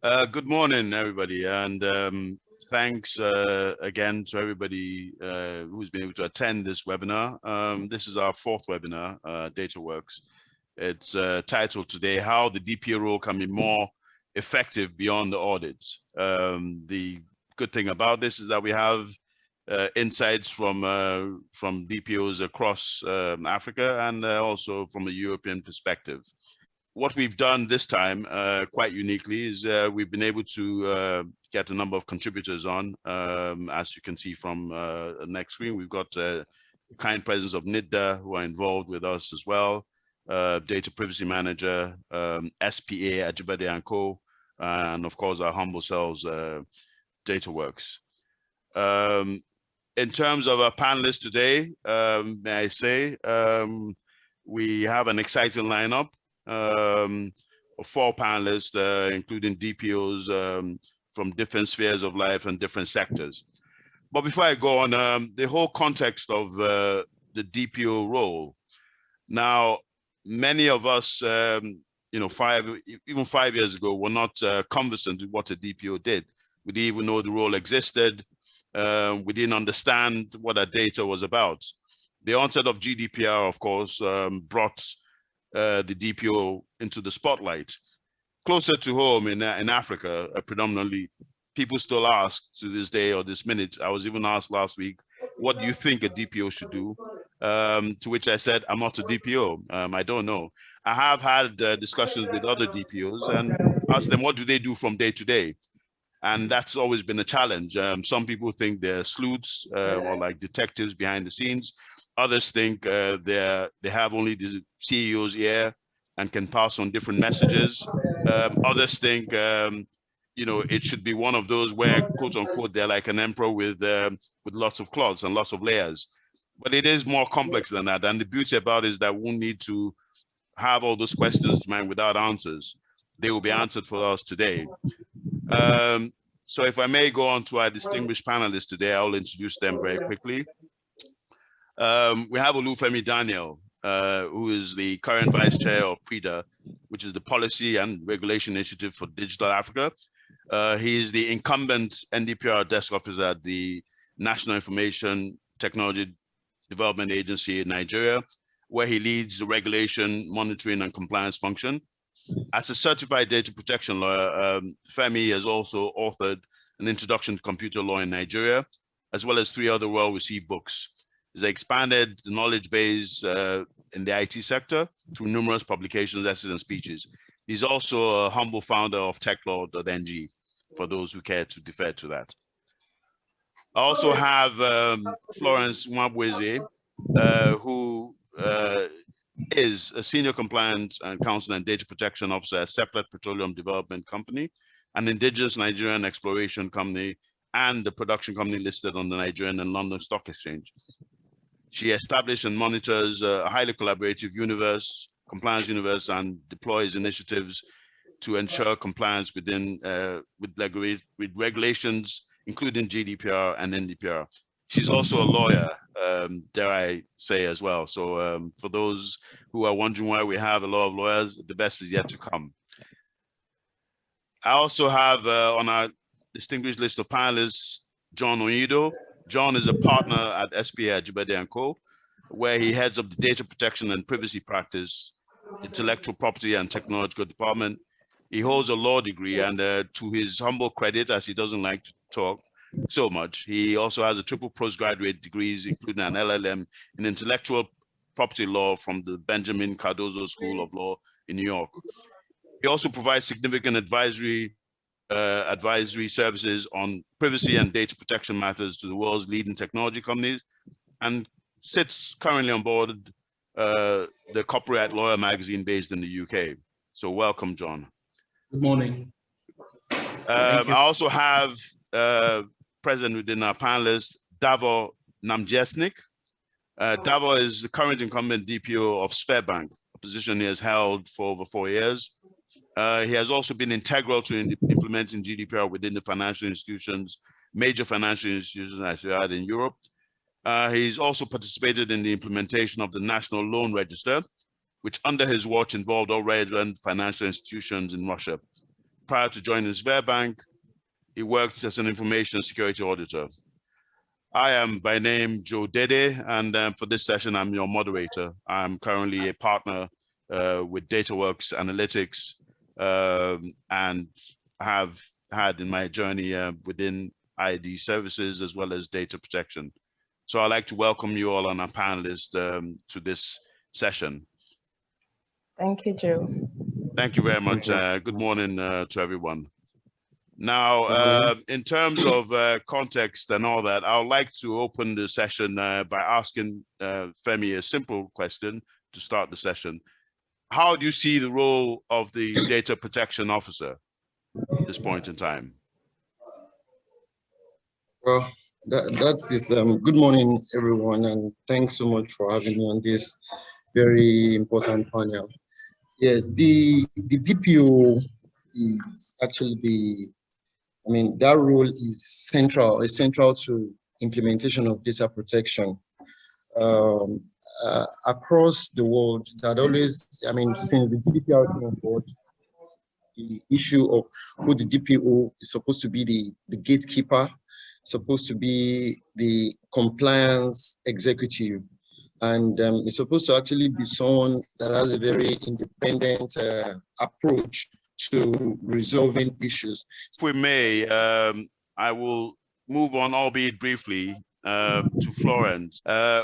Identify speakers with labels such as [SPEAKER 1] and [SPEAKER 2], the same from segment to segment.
[SPEAKER 1] Good morning, everybody, and thanks again to everybody who's been able to attend this webinar. This is our fourth webinar, Dataworks. It's titled today, How the DPO role can be more effective beyond the audit. The good thing about this is that we have insights from DPOs across Africa and also from a European perspective. What we've done this time, quite uniquely, is we've been able to get a number of contributors on. As you can see from the next screen, we've got the kind presence of NIDDA, who are involved with us as well, Data Privacy Manager, SPA, Ajibade & Co., and of course our humble selves, Dataworks. In terms of our panelists today, may I say, we have an exciting lineup. Four panelists, including DPOs from different spheres of life and different sectors. But before I go on, the whole context of the DPO role. Now, many of us, even 5 years ago, were not conversant with what a DPO did. We didn't even know the role existed. We didn't understand what our data was about. The onset of Gdpr, of course, brought the DPO into the spotlight. Closer to home in Africa, predominantly, people still ask to this day or this minute. I was even asked last week, what do you think a DPO should do? To which I said, I'm not a DPO. I don't know. I have had discussions with other DPOs and asked them, what do they do from day to day? And that's always been a challenge. Some people think they're sleuths or like detectives behind the scenes. Others think they have only the CEO's ear and can pass on different messages. Others think, it should be one of those where, quote unquote, they're like an emperor with lots of cloths and lots of layers. But it is more complex than that. And the beauty about it is that we won't need to have all those questions to mind without answers. They will be answered for us today. So if I may go on to our distinguished panelists today, I'll introduce them very quickly. We have Olufemi Daniel, who is the current vice chair of PRIDA, which is the Policy and Regulation Initiative for Digital Africa. He is the incumbent NDPR desk officer at the National Information Technology Development Agency in Nigeria, where he leads the regulation, monitoring, and compliance function. As a certified data protection lawyer, Femi has also authored an introduction to computer law in Nigeria, as well as 3 other well-received books. He's expanded the knowledge base in the IT sector through numerous publications, essays, and speeches. He's also a humble founder of techlaw.ng, for those who care to defer to that. I also have Florence Mwabweze, who is a senior compliance and counsel and data protection officer at Seplat Petroleum Development Company, an indigenous Nigerian exploration company, and the production company listed on the Nigerian and London Stock Exchange. She established and monitors a highly collaborative compliance universe, and deploys initiatives to ensure compliance with regulations, including GDPR and NDPR. She's also a lawyer, dare I say as well. So for those who are wondering why we have a lot of lawyers, the best is yet to come. I also have on our distinguished list of panelists, John Oyido. John is a partner at SPA Ajibade & Co., where he heads up the data protection and privacy practice, intellectual property and technological department. He holds a law degree, and to his humble credit, as he doesn't like to talk so much, he also has a triple postgraduate degrees, including an LLM in intellectual property law from the Benjamin Cardozo School of Law in New York. He also provides significant advisory services on privacy and data protection matters to the world's leading technology companies, and sits currently on board the Corporate Lawyer magazine based in the UK. So welcome, John.
[SPEAKER 2] Good morning.
[SPEAKER 1] I also have present within our panelists, Davo Namjesnik. Davo is the current incumbent DPO of Sberbank, a position he has held for over 4 years. He has also been integral to implementing GDPR within the financial institutions, major financial institutions as we had in Europe. He's also participated in the implementation of the National Loan Register, which under his watch involved all relevant financial institutions in Russia. prior to joining Sberbank, he worked as an information security auditor. I am by name Joe Dede, and for this session, I'm your moderator. I'm currently a partner with Dataworks Analytics, and have had in my journey within ID services as well as data protection. So I'd like to welcome you all on our panelists to this session.
[SPEAKER 2] Thank you, Joe.
[SPEAKER 1] Thank you very much. Good morning to everyone. Now, in terms of context and all that, I would like to open the session by asking Femi a simple question to start the session. How do you see the role of the data protection officer at this point in time?
[SPEAKER 3] Well, that is good morning, everyone, and thanks so much for having me on this very important panel. Yes, the DPO is actually that role is central to implementation of data protection across the world. That always, since the Gdpr came on board, the issue of who the DPO is supposed to be the gatekeeper, supposed to be the compliance executive, and it's supposed to actually be someone that has a very independent approach to resolving issues.
[SPEAKER 1] If we may, I will move on, albeit briefly, to Florence.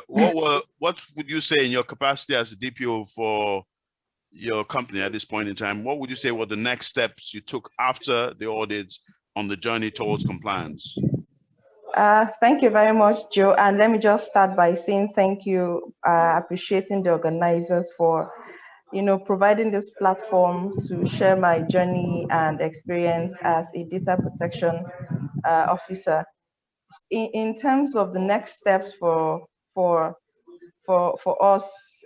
[SPEAKER 1] What would you say in your capacity as a DPO for your company at this point in time? What would you say were the next steps you took after the audit on the journey towards compliance?
[SPEAKER 2] Thank you very much, Joe. And let me just start by saying thank you, appreciating the organizers for providing this platform to share my journey and experience as a data protection officer. In terms of the next steps for us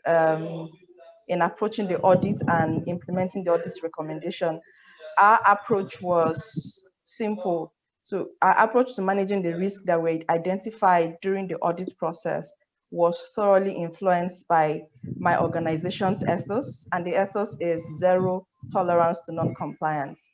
[SPEAKER 2] in approaching the audit and implementing the audit's recommendation, our approach was simple. So our approach to managing the risk that we identified during the audit process was thoroughly influenced by my organization's ethos, and the ethos is zero tolerance to non-compliance.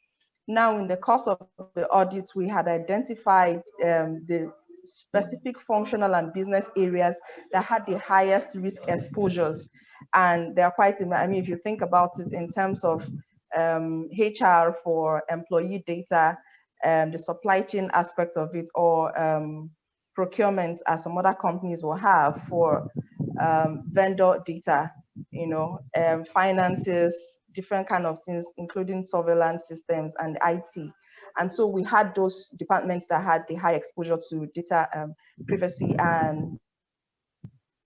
[SPEAKER 2] Now, in the course of the audit, we had identified the specific functional and business areas that had the highest risk exposures. And they are quite, if you think about it in terms of HR for employee data, the supply chain aspect of it, or procurement, as some other companies will have for vendor data, finances, different kind of things, including surveillance systems and IT. And so we had those departments that had the high exposure to data privacy, and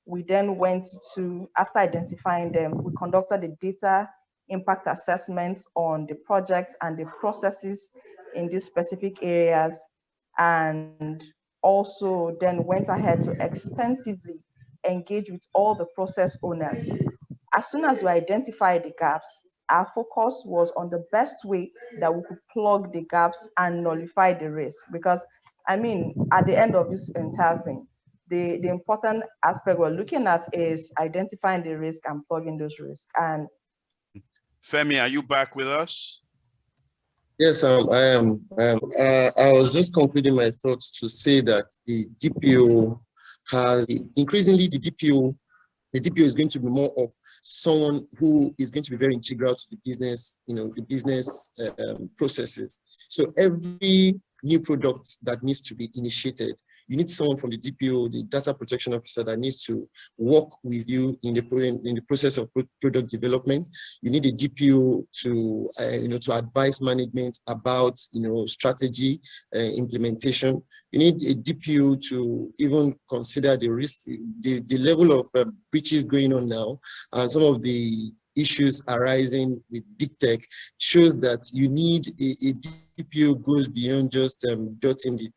[SPEAKER 2] we then went to, after identifying them, we conducted a data impact assessment on the projects and the processes in these specific areas, and also then went ahead to extensively engage with all the process owners. As soon as we identified the gaps, our focus was on the best way that we could plug the gaps and nullify the risk. Because, at the end of this entire thing, the important aspect we're looking at is identifying the risk and plugging those risks. And
[SPEAKER 1] Femi, are you back with us?
[SPEAKER 3] Yes, I am. I was just concluding my thoughts to say that the DPO has increasingly the DPO is going to be more of someone who is going to be very integral to the business, the business processes. So every new product that needs to be initiated, you need someone from the DPO, the data protection officer, that needs to work with you in the process of product development. You need a DPO to to advise management about strategy implementation. You need a DPO to even consider the risk, the level of breaches going on now, and some of the issues arising with big tech shows that you need a DPO goes beyond just dotting the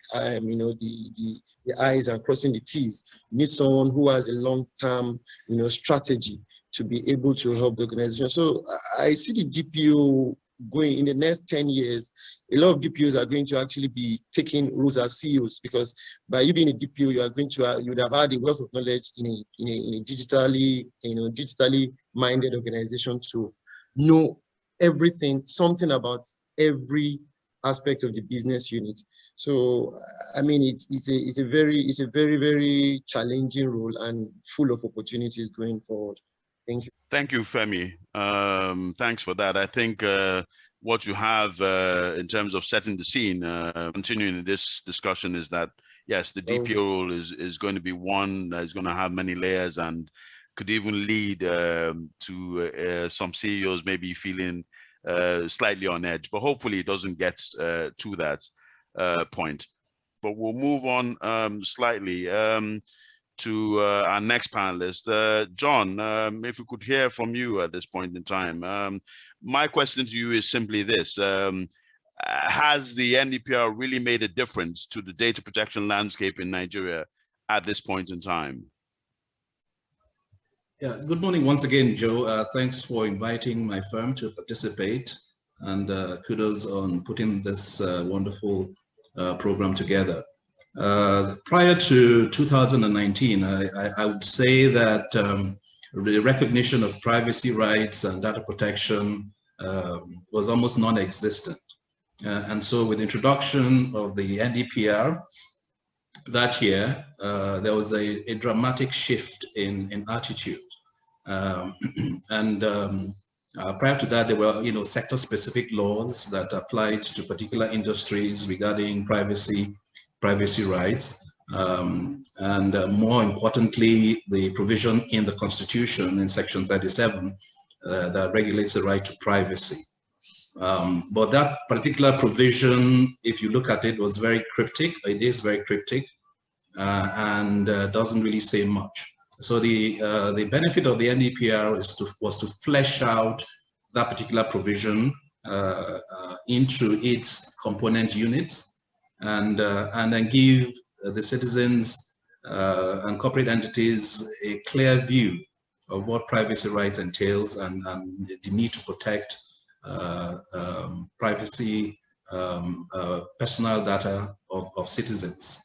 [SPEAKER 3] I's and crossing the T's. You need someone who has a long-term strategy to be able to help the organization. So I see the DPO going in the next 10 years. A lot of DPOs are going to actually be taking roles as CEOs, because by you being a DPO, you would have had a wealth of knowledge in a digitally minded organization to know everything, something about every aspect of the business unit. So, I mean, it's a very, very challenging role and full of opportunities going forward. Thank you.
[SPEAKER 1] Thank you, Femi. Thanks for that. I think what you have in terms of setting the scene, continuing in this discussion, is that yes, the DPO role is going to be one that is going to have many layers and could even lead to some CEOs maybe feeling slightly on edge, but hopefully it doesn't get to that point. But we'll move on slightly to our next panelist. John, if we could hear from you at this point in time. My question to you is simply this. Has the NDPR really made a difference to the data protection landscape in Nigeria at this point in time?
[SPEAKER 4] Yeah, good morning once again, Joe. Thanks for inviting my firm to participate, and kudos on putting this wonderful program together. Prior to 2019, I would say that the recognition of privacy rights and data protection was almost non-existent. And so with the introduction of the NDPR that year, there was a dramatic shift in attitude. Prior to that, there were sector-specific laws that applied to particular industries regarding privacy rights, and more importantly, the provision in the Constitution in Section 37 that regulates the right to privacy. But that particular provision, if you look at it, was very cryptic. It is very cryptic, and doesn't really say much. So the benefit of the NDPR was to flesh out that particular provision into its component units, and then give the citizens and corporate entities a clear view of what privacy rights entails and the need to protect privacy, personal data of citizens.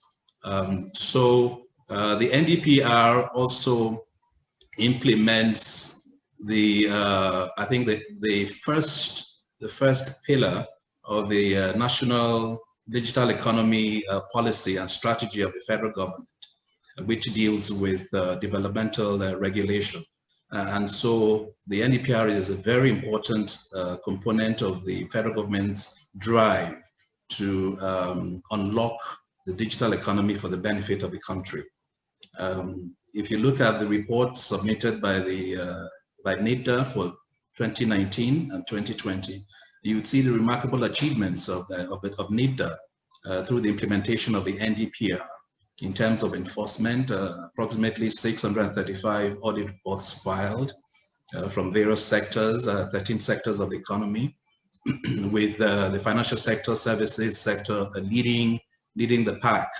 [SPEAKER 4] So the NDPR also implements I think the first pillar of the national digital economy policy and strategy of the federal government, which deals with developmental regulation. And so the NDPR is a very important component of the federal government's drive to unlock the digital economy for the benefit of the country. If you look at the report submitted by NIDA for 2019 and 2020, you would see the remarkable achievements of NIDA through the implementation of the NDPR. In terms of enforcement, approximately 635 audit reports filed from various sectors, 13 sectors of the economy, with the financial sector, services sector leading the pack.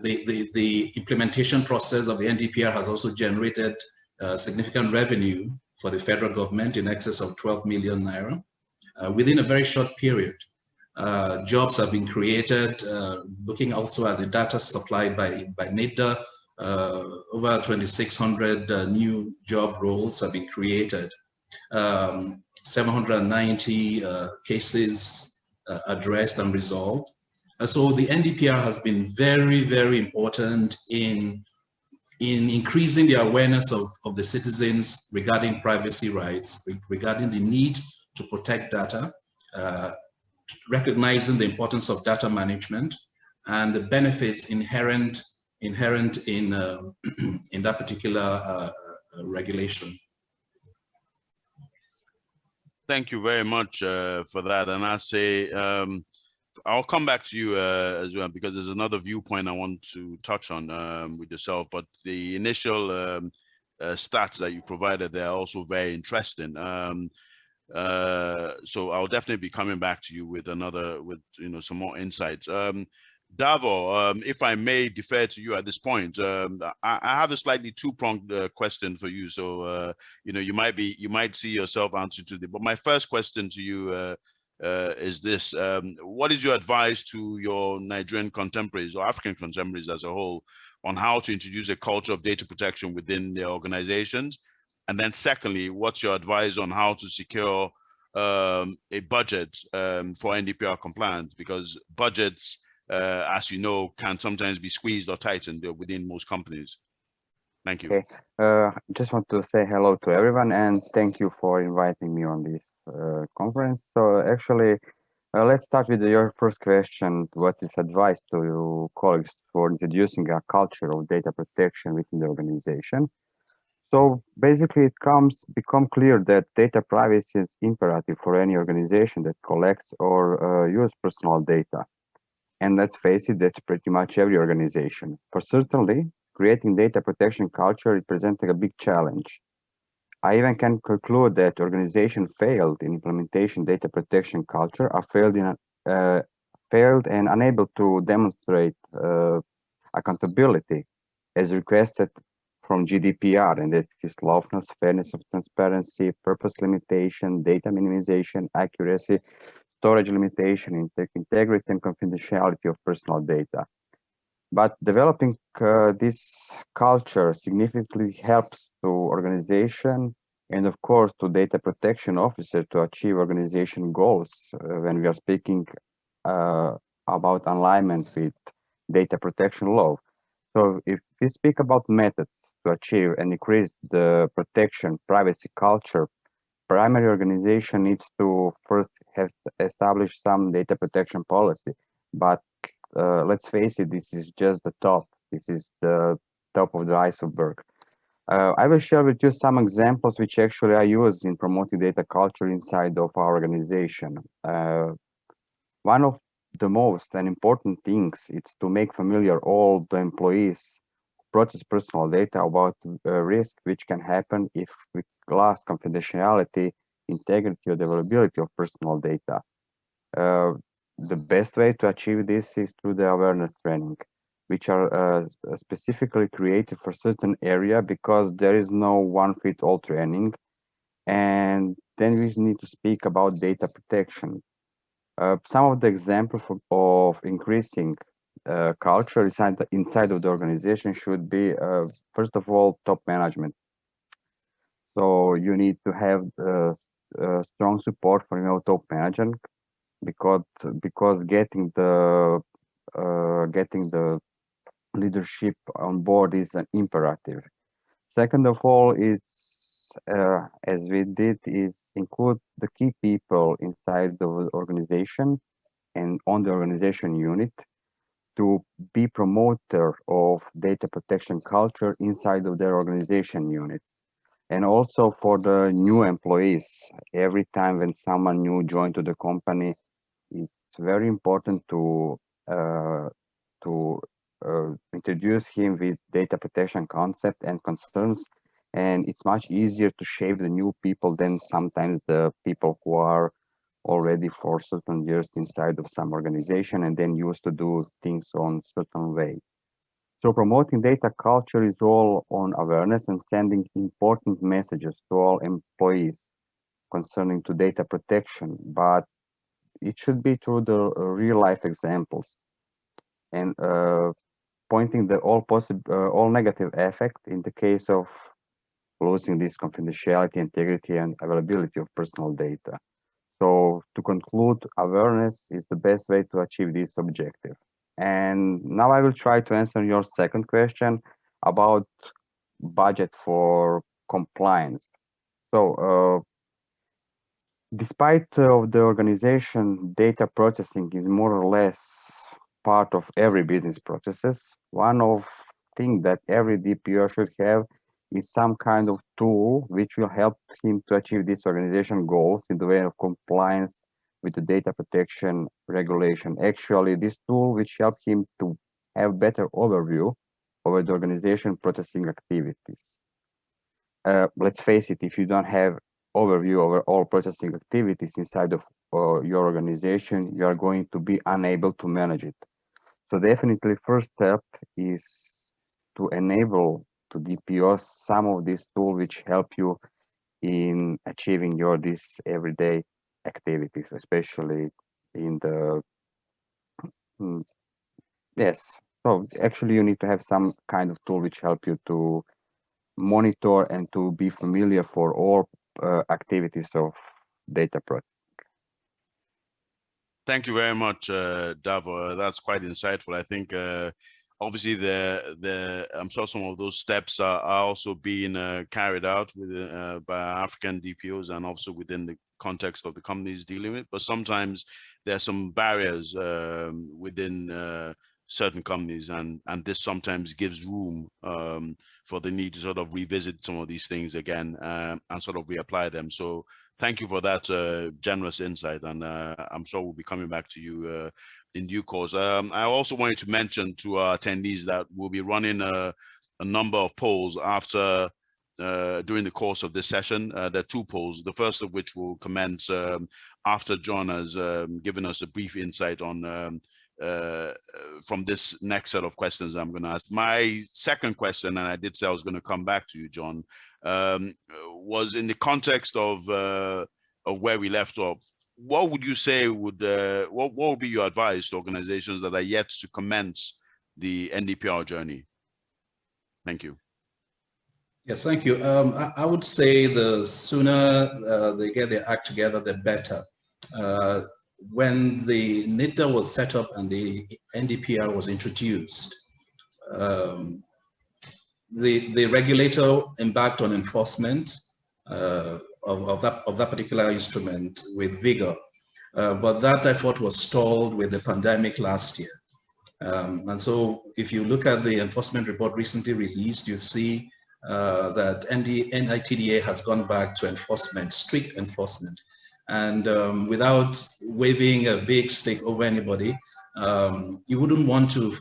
[SPEAKER 4] The implementation process of the NDPR has also generated significant revenue for the federal government in excess of 12 million naira within a very short period. Jobs have been created, looking also at the data supplied by NIDA, over 2,600 new job roles have been created, 790 cases addressed and resolved. So the NDPR has been very, very important in increasing the awareness of the citizens regarding privacy rights, regarding the need to protect data, recognizing the importance of data management and the benefits inherent in that particular regulation.
[SPEAKER 1] Thank you very much for that. And I say, I'll come back to you as well, because there's another viewpoint I want to touch on with yourself, but the initial stats that you provided, they're also very interesting. So I'll definitely be coming back to you with some more insights. Davo, if I may defer to you at this point, I have a slightly two-pronged question for you. So you might see yourself answering to it. But my first question to you is this: what is your advice to your Nigerian contemporaries or African contemporaries as a whole on how to introduce a culture of data protection within their organizations? And then secondly, what's your advice on how to secure a budget for NDPR compliance, because budgets, as you know, can sometimes be squeezed or tightened within most companies. Thank you.
[SPEAKER 5] Okay, just want to say hello to everyone and thank you for inviting me on this conference. So actually, let's start with your first question. What is advice to your colleagues for introducing a culture of data protection within the organization? So basically, it become clear that data privacy is imperative for any organization that collects or uses personal data. And let's face it, that's pretty much every organization. For certainly, creating data protection culture is presenting a big challenge. I even can conclude that organizations failed in implementation data protection culture are failed and unable to demonstrate accountability as requested from Gdpr, and that is lawfulness, fairness of transparency, purpose limitation, data minimization, accuracy, storage limitation, integrity and confidentiality of personal data. But developing this culture significantly helps to organization and of course to data protection officer to achieve organization goals when we are speaking about alignment with data protection law. So if we speak about methods to achieve and increase the protection privacy culture, primary organization needs to first have established some data protection policy. But let's face it, this is just the top. This is the top of the iceberg. I will share with you some examples which actually I use in promoting data culture inside of our organization. One of the most and important things is to make familiar all the employees process personal data about risk which can happen if we lost confidentiality, integrity, or the availability of personal data. The best way to achieve this is through the awareness training, which are specifically created for certain area because there is no one-fit-all training. And then we need to speak about data protection. Some of the examples of increasing culture inside of the organization should be, first of all, top management. So you need to have strong support from your top management because getting the leadership on board is an imperative. Second of all, it's as we did is include the key people inside the organization and on the organization unit to be promoter of data protection culture inside of their organization units. And also for the new employees, every time when someone new joins to the company, it's very important to introduce him with data protection concept and concerns. And it's much easier to shape the new people than sometimes the people who are already for certain years inside of some organization and then used to do things on certain way. So promoting data culture is all on awareness and sending important messages to all employees concerning to data protection, but it should be through the real life examples and pointing the all negative effect in the case of losing this confidentiality, integrity, and availability of personal data. So to conclude, awareness is the best way to achieve this objective. And now I will try to answer your second question about budget for compliance. So despite of the organization, data processing is more or less part of every business processes. One of things that every DPO should have is some kind of tool which will help him to achieve this organization goals in the way of compliance with the data protection regulation. Actually, this tool which help him to have better overview over the organization processing activities. Let's face it, if you don't have overview over all processing activities inside of your organization, you are going to be unable to manage it. So definitely first step is to enable to DPOs some of these tools which help you in achieving your these everyday activities, especially in the yes. So actually you need to have some kind of tool which help you to monitor and to be familiar for all activities of data processing.
[SPEAKER 1] Thank you very much, Davo. That's quite insightful. I think obviously I'm sure some of those steps are also being carried out with by African DPOs and also within the context of the companies dealing with. But sometimes there are some barriers within certain companies, and this sometimes gives room for the need to sort of revisit some of these things again and sort of reapply them. So thank you for that generous insight, and I'm sure we'll be coming back to you in due course. I also wanted to mention to our attendees that we'll be running a number of polls after during the course of this session. There are two polls, the first of which will commence after John has given us a brief insight on from this next set of questions I'm going to ask. My second question, and I did say I was going to come back to you, John, was in the context of where we left off. What would you say would what would be your advice to organizations that are yet to commence the NDPR journey? Thank you.
[SPEAKER 4] Yes, thank you. I would say the sooner they get their act together, the better. When the NIDA was set up and the NDPR was introduced, the regulator embarked on enforcement of that particular instrument with vigor, but that effort was stalled with the pandemic last year. And so if you look at the enforcement report recently released, you see that NITDA has gone back to enforcement, strict enforcement. And without waving a big stick over anybody, you wouldn't want to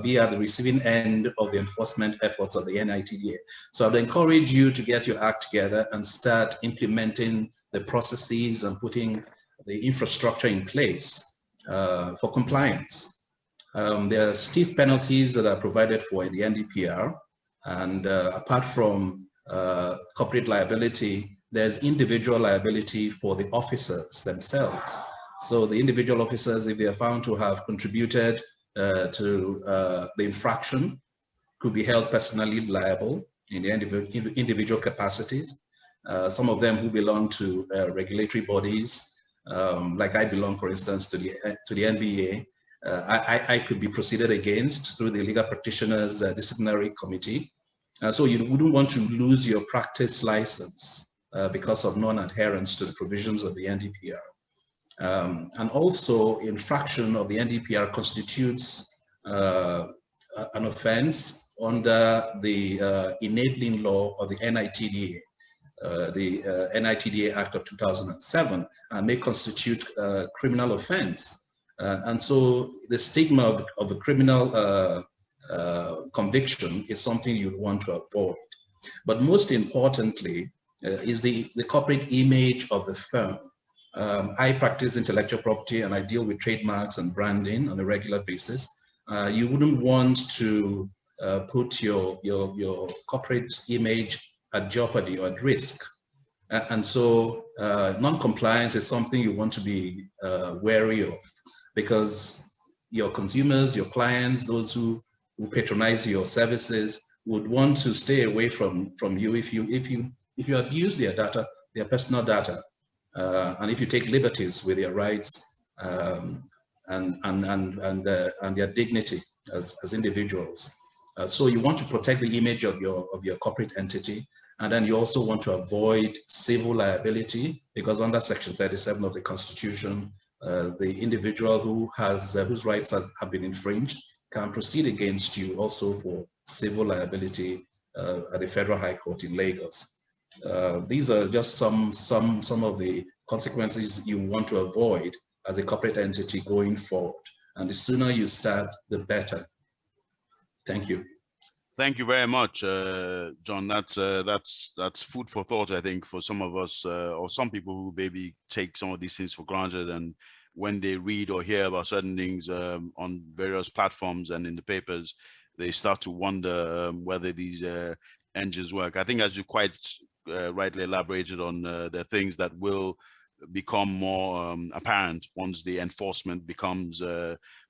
[SPEAKER 4] be at the receiving end of the enforcement efforts of the NITDA. So I'd encourage you to get your act together and start implementing the processes and putting the infrastructure in place for compliance. There are stiff penalties that are provided for in the NDPR, and apart from corporate liability, there's individual liability for the officers themselves. So the individual officers, if they are found to have contributed to the infraction, could be held personally liable in the individual capacities. Some of them who belong to regulatory bodies, like I belong, for instance, to the NBA, I could be proceeded against through the legal practitioners disciplinary committee. So you wouldn't want to lose your practice license because of non-adherence to the provisions of the NDPR. And also, infraction of the NDPR constitutes an offense under the enabling law of the NITDA, the NITDA Act of 2007, and may constitute a criminal offense. And so the stigma of a criminal conviction is something you'd want to avoid. But most importantly is the corporate image of the firm. I practice intellectual property and I deal with trademarks and branding on a regular basis. You wouldn't want to put your corporate image at jeopardy or at risk. And so non-compliance is something you want to be wary of, because your consumers, your clients, those who patronize your services would want to stay away from you if you abuse their data, their personal data, and if you take liberties with their rights and their dignity as individuals. So you want to protect the image of your corporate entity, and then you also want to avoid civil liability, because under Section 37 of the Constitution, the individual whose rights have been infringed can proceed against you also for civil liability at the Federal High Court in Lagos. These are just some of the consequences you want to avoid as a corporate entity going forward. And the sooner you start, the better. Thank you.
[SPEAKER 1] Thank you very much, John. That's food for thought, I think, for some of us or some people who maybe take some of these things for granted, and when they read or hear about certain things on various platforms and in the papers, they start to wonder whether these engines work. I think, as you quite rightly elaborated on, the things that will become more apparent once the enforcement becomes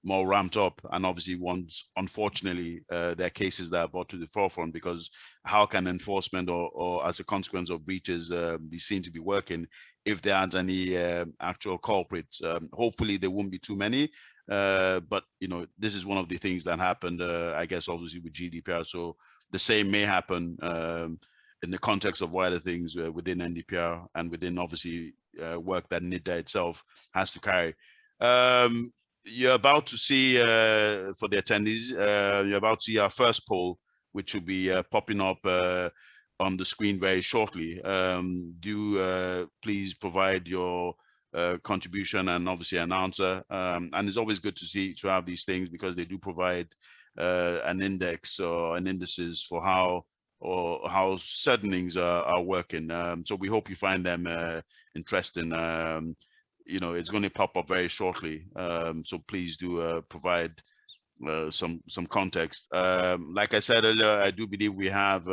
[SPEAKER 1] more ramped up. And obviously once, unfortunately, there are cases that are brought to the forefront, because how can enforcement or as a consequence of breaches be seen to be working if there aren't any actual culprits? Hopefully there won't be too many, but you know, this is one of the things that happened, I guess, obviously with GDPR. So the same may happen in the context of wider things within NDPR and within obviously work that NIDA itself has to carry. You're about to see, for the attendees, you're about to see our first poll, which will be popping up on the screen very shortly. Do please provide your contribution and obviously an answer. And it's always good to have these things, because they do provide an index or an indices for how certain things are working. So we hope you find them interesting. You know, it's going to pop up very shortly. So please do provide some context. Like I said earlier, I do believe we have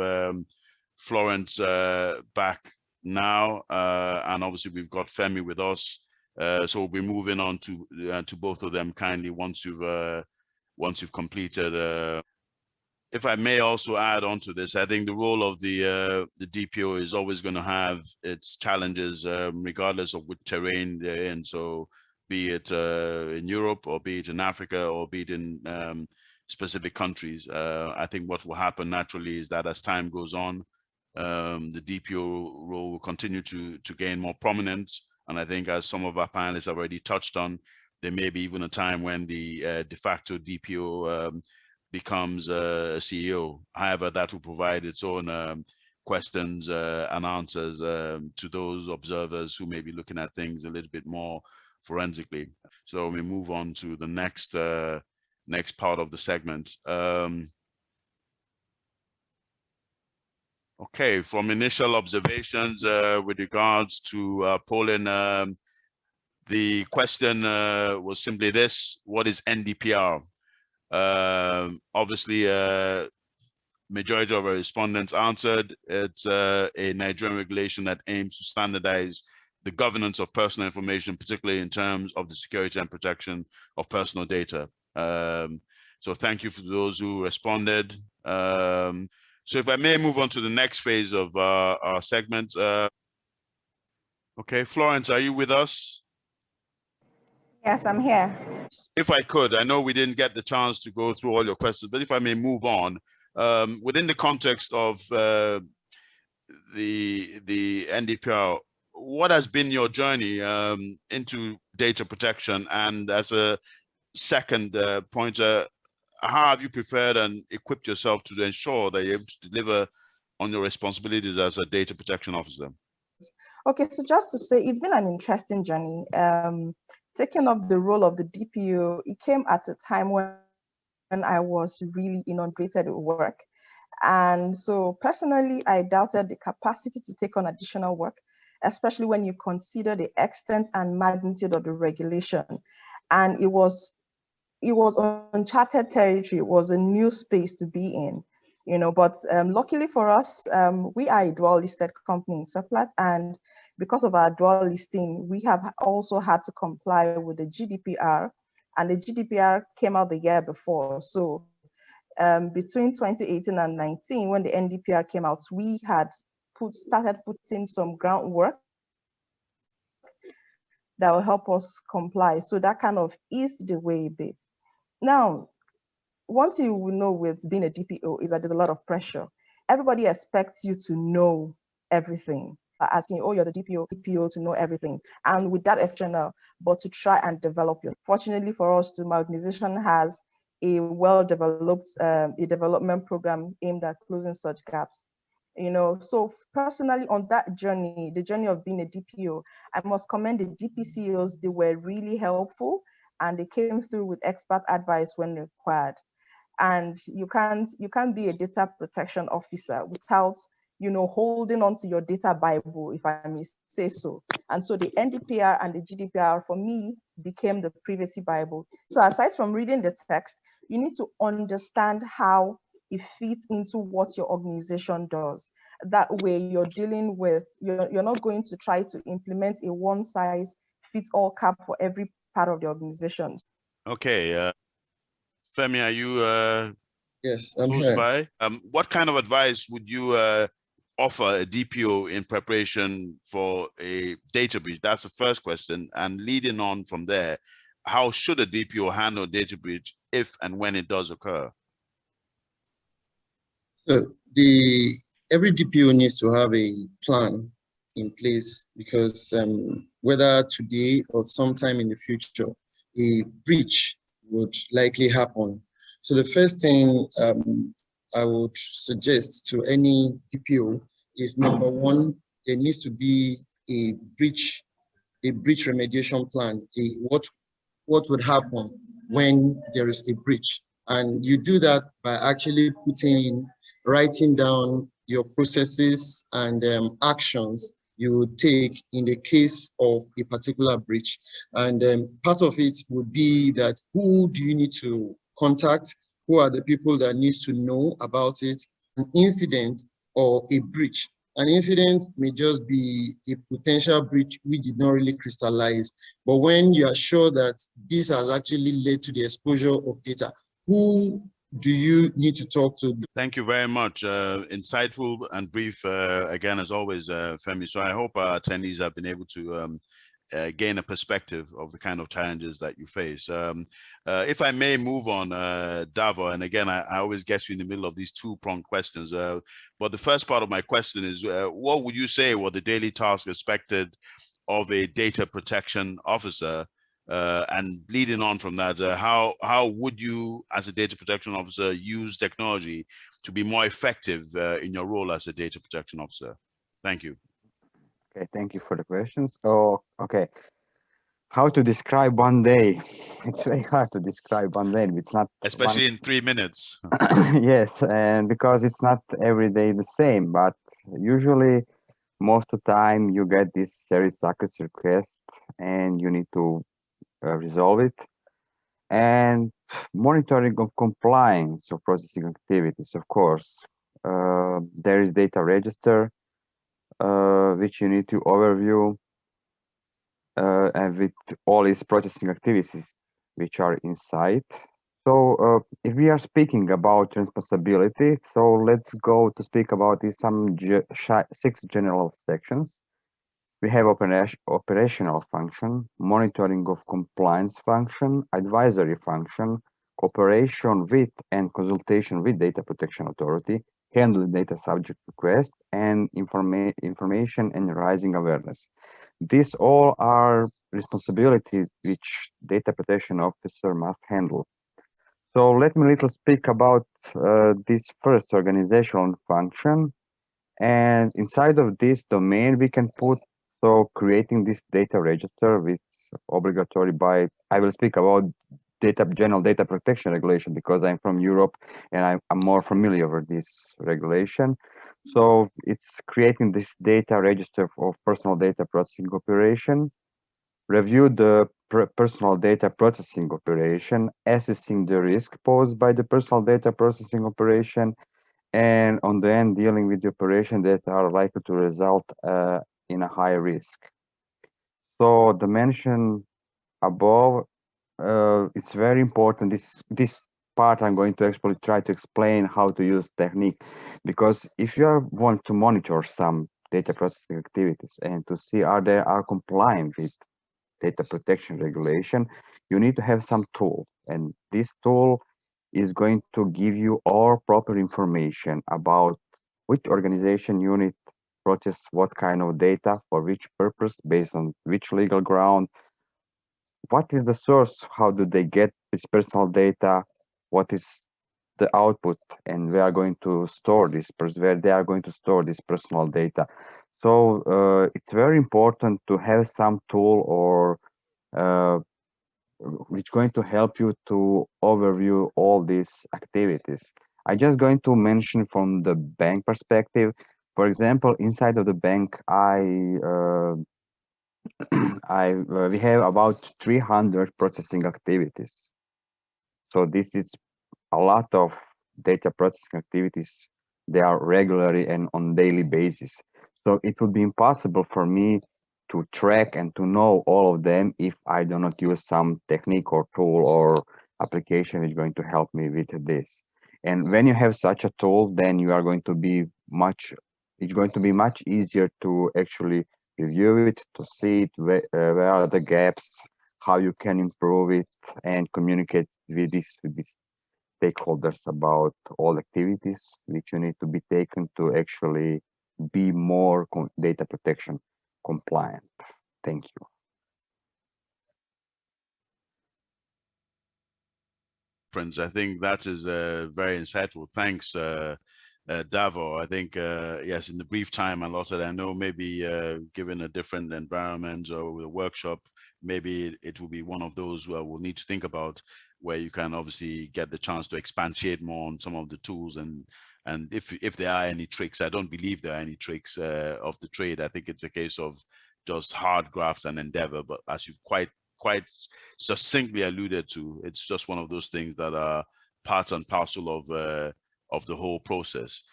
[SPEAKER 1] Florence back now, and obviously we've got Femi with us. So we'll be moving on to both of them kindly once you've completed. If I may also add on to this, I think the role of the DPO is always going to have its challenges, regardless of which terrain they're in. So be it in Europe, or be it in Africa, or be it in specific countries. I think what will happen naturally is that as time goes on, the DPO role will continue to gain more prominence. And I think, as some of our panelists have already touched on, there may be even a time when the de facto DPO becomes a CEO. However, that will provide its own questions and answers to those observers who may be looking at things a little bit more forensically. So we move on to the next part of the segment. Okay, from initial observations with regards to polling, the question was simply this: what is NDPR? Obviously, majority of our respondents answered it's a Nigerian regulation that aims to standardize the governance of personal information, particularly in terms of the security and protection of personal data. So thank you for those who responded. So if I may move on to the next phase of our segment. Okay, Florence, are you with us?
[SPEAKER 2] Yes, I'm here.
[SPEAKER 1] If I could, I know we didn't get the chance to go through all your questions, but if I may move on, within the context of the NDPR, what has been your journey into data protection? And as a second pointer, how have you prepared and equipped yourself to ensure that you're able to deliver on your responsibilities as a data protection officer?
[SPEAKER 2] Okay, so just to say, it's been an interesting journey. Taking up the role of the DPO, it came at a time when I was really inundated with work. And so personally, I doubted the capacity to take on additional work, especially when you consider the extent and magnitude of the regulation. And it was uncharted territory. It was a new space to be in, you know. But luckily for us, we are a dual listed company in Seplat, and because of our dual listing, we have also had to comply with the Gdpr, and the Gdpr came out the year before. So between 2018 and 19, when the NDPR came out, we had started putting some groundwork that will help us comply. So that kind of eased the way a bit. Now, one thing you will know with being a DPO is that there's a lot of pressure. Everybody expects you to know everything, asking, oh, you're the DPO to know everything. And with that external, but to try and develop you. Fortunately for us, my organization has a well-developed development program aimed at closing such gaps. You know, so personally on that journey, the journey of being a DPO, I must commend the DPCOs. They were really helpful, and they came through with expert advice when required. And you can't be a data protection officer without, you know, holding on to your data Bible, if I may say so. And so the NDPR and the GDPR for me became the privacy Bible. So aside from reading the text, you need to understand how it fits into what your organization does. That way you're dealing with, you're not going to try to implement a one-size-fits-all cap for every part of the organization.
[SPEAKER 1] Okay, Femi, are you
[SPEAKER 3] Yes, I'm
[SPEAKER 1] close
[SPEAKER 3] here.
[SPEAKER 1] by? What kind of advice would you offer a DPO in preparation for a data breach? That's the first question. And leading on from there, how should a DPO handle data breach if and when it does occur?
[SPEAKER 3] So every DPO needs to have a plan in place, because whether today or sometime in the future, a breach would likely happen. So the first thing I would suggest to any DPO is, number one, there needs to be a breach remediation plan. What would happen when there is a breach? And you do that by actually writing down your processes and actions you would take in the case of a particular breach. And part of it would be that, who do you need to contact? Who are the people that needs to know about it? An incident or a breach. An incident may just be a potential breach which did not really crystallize. But when you are sure that this has actually led to the exposure of data, who do you need to talk to?
[SPEAKER 1] Thank you very much. Insightful and brief, again, as always, Femi. So I hope our attendees have been able to gain a perspective of the kind of challenges that you face. If I may move on, Davo, and again, I always get you in the middle of these two-pronged questions. But the first part of my question is, what would you say were the daily tasks expected of a data protection officer? And leading on from that, how would you, as a data protection officer, use technology to be more effective in your role as a data protection officer? Thank you.
[SPEAKER 5] Okay, thank you for the questions. Oh, okay. How to describe one day? It's very hard to describe one day. It's not,
[SPEAKER 1] especially in 3 minutes.
[SPEAKER 5] Yes, and because it's not every day the same, but usually most of the time you get this service access request and you need to resolve it. And monitoring of compliance of processing activities, of course. There is data register, which you need to overview, and with all its processing activities which are inside. So if we are speaking about responsibility, so let's go to speak about these some 6 general sections. We have operational function, monitoring of compliance function, advisory function, cooperation with and consultation with data protection authority, handling data subject request, and information and raising awareness. These all are responsibilities which data protection officer must handle. So let me little speak about this first organizational function. And inside of this domain, we can put, so creating this data register, which obligatory by, I will speak about general data protection regulation because I'm from Europe and I'm more familiar with this regulation. So it's creating this data register of personal data processing operation, review the personal data processing operation, assessing the risk posed by the personal data processing operation, and on the end dealing with the operation that are likely to result in a high risk. So the mention above, it's very important. This part I'm going to actually try to explain how to use technique, because if you want to monitor some data processing activities and to see they are compliant with data protection regulation, you need to have some tool, and this tool is going to give you all proper information about which organization unit process what kind of data for which purpose, based on which legal ground, what is the source, how do they get this personal data, what is the output, and we are going to store this, where they are going to store this personal data. So it's very important to have some tool or which is going to help you to overview all these activities. I'm just going to mention from the bank perspective. For example, inside of the bank, we have about 300 processing activities. So this is a lot of data processing activities they are regularly and on daily basis. So it would be impossible for me to track and to know all of them if I do not use some technique or tool or application which is going to help me with this. And when you have such a tool, then you are going to be it's going to be much easier to actually review it, to see it, where are the gaps, how you can improve it, and communicate with these stakeholders about all activities which you need to be taken to actually be more data protection compliant. Thank you.
[SPEAKER 1] Friends, I think that is very insightful. Thanks, Davo. I think, yes, in the brief time allotted, I know maybe given a different environment or with a workshop, maybe it will be one of those where we'll need to think about, where you can obviously get the chance to expatiate more on some of the tools, and if there are any tricks. I don't believe there are any tricks of the trade. I think it's a case of just hard graft and endeavor, but as you've quite succinctly alluded to, it's just one of those things that are part and parcel of the whole process.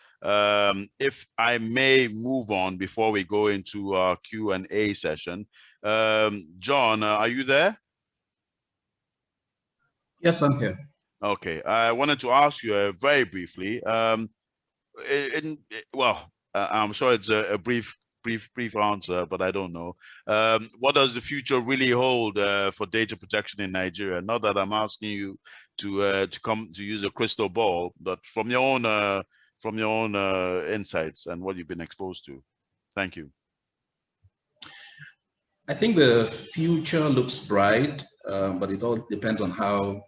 [SPEAKER 1] If I may move on before we go into our Q&A session, John, are you there?
[SPEAKER 4] Yes, I'm here.
[SPEAKER 1] Okay, I wanted to ask you very briefly. Well, I'm sure it's a brief answer, but I don't know. What does the future really hold for data protection in Nigeria? Not that I'm asking you to come to use a crystal ball, but from your own insights and what you've been exposed to. Thank you.
[SPEAKER 4] I think the future looks bright, but it all depends on how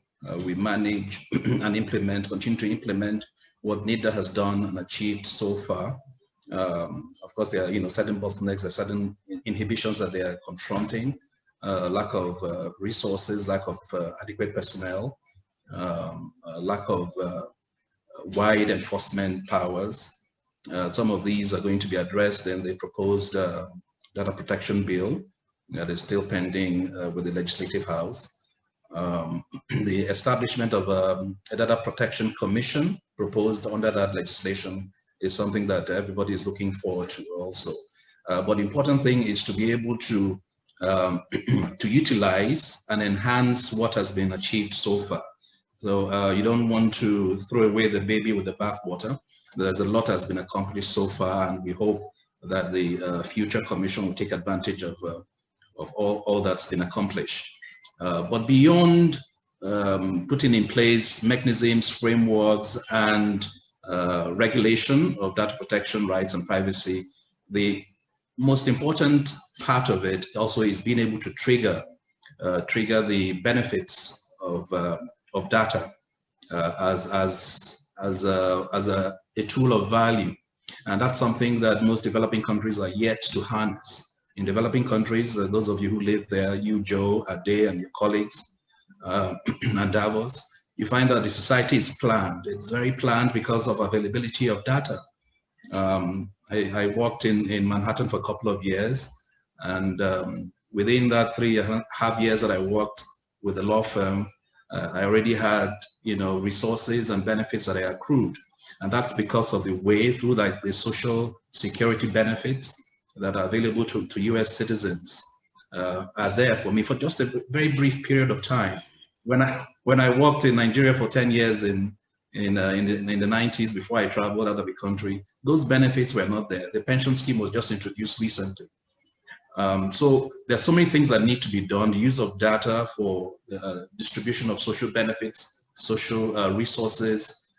[SPEAKER 4] we manage and continue to implement what NIDA has done and achieved so far. Of course, there are certain bottlenecks, there are certain inhibitions that they are confronting, lack of resources, lack of adequate personnel, lack of wide enforcement powers. Some of these are going to be addressed in the proposed data protection bill that is still pending with the Legislative House. The establishment of a data protection commission proposed under that legislation is something that everybody is looking forward to also. But the important thing is to be able to utilize and enhance what has been achieved so far. So you don't want to throw away the baby with the bathwater. There's a lot has been accomplished so far, and we hope that the future commission will take advantage of all that's been accomplished. But beyond putting in place mechanisms, frameworks, and regulation of data protection rights and privacy, the most important part of it also is being able to trigger the benefits of data as a tool of value. And that's something that most developing countries are yet to harness. In developing countries, those of you who live there, you, Joe, Ade, and your colleagues, and Davos, you find that the society is planned. It's very planned because of availability of data. I worked in Manhattan for a couple of years, and within that 3.5 years that I worked with the law firm, I already had resources and benefits that I accrued. And that's because of the way through like the social security benefits that are available to US citizens are there for me for just a very brief period of time. When I worked in Nigeria for 10 years in the 90s before I traveled out of the country, those benefits were not there. The pension scheme was just introduced recently. So there's so many things that need to be done. The use of data for the distribution of social benefits, social resources,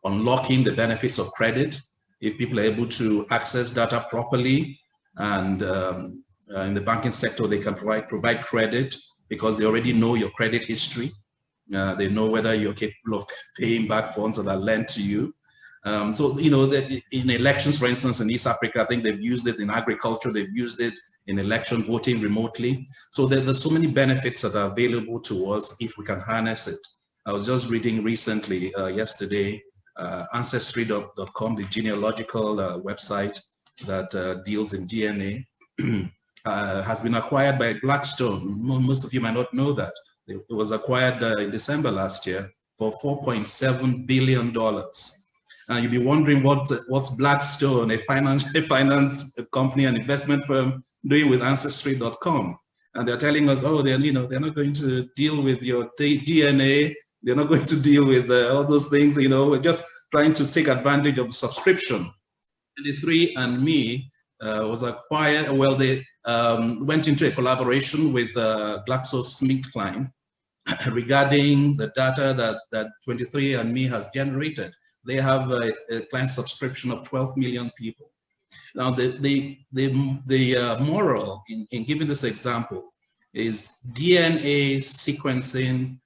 [SPEAKER 4] unlocking the benefits of credit. If people are able to access data properly, and in the banking sector, they can provide credit because they already know your credit history. They know whether you're capable of paying back funds that are lent to you. So, in elections, for instance, in East Africa, I think they've used it in agriculture, they've used it in election voting remotely. So there's so many benefits that are available to us if we can harness it. I was just reading recently, yesterday, Ancestry.com, the genealogical website that deals in DNA, has been acquired by Blackstone. Most of you might not know that. It was acquired in December last year for $4.7 billion. And you'll be wondering what's Blackstone, a finance company, an investment firm, doing with Ancestry.com. And they're telling us, oh, they're not going to deal with your DNA. They're not going to deal with all those things. We're just trying to take advantage of the subscription. 23andMe was acquired. Well, they went into a collaboration with GlaxoSmithKline regarding the data that 23andMe has generated. They have a client subscription of 12 million people. Now, the moral in giving this example is DNA sequencing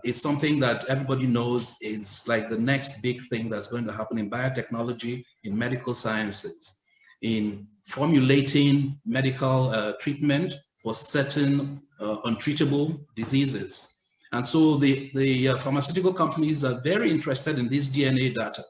[SPEAKER 4] is something that everybody knows is like the next big thing that's going to happen in biotechnology, in medical sciences, in formulating medical treatment for certain untreatable diseases. And so the pharmaceutical companies are very interested in this DNA data.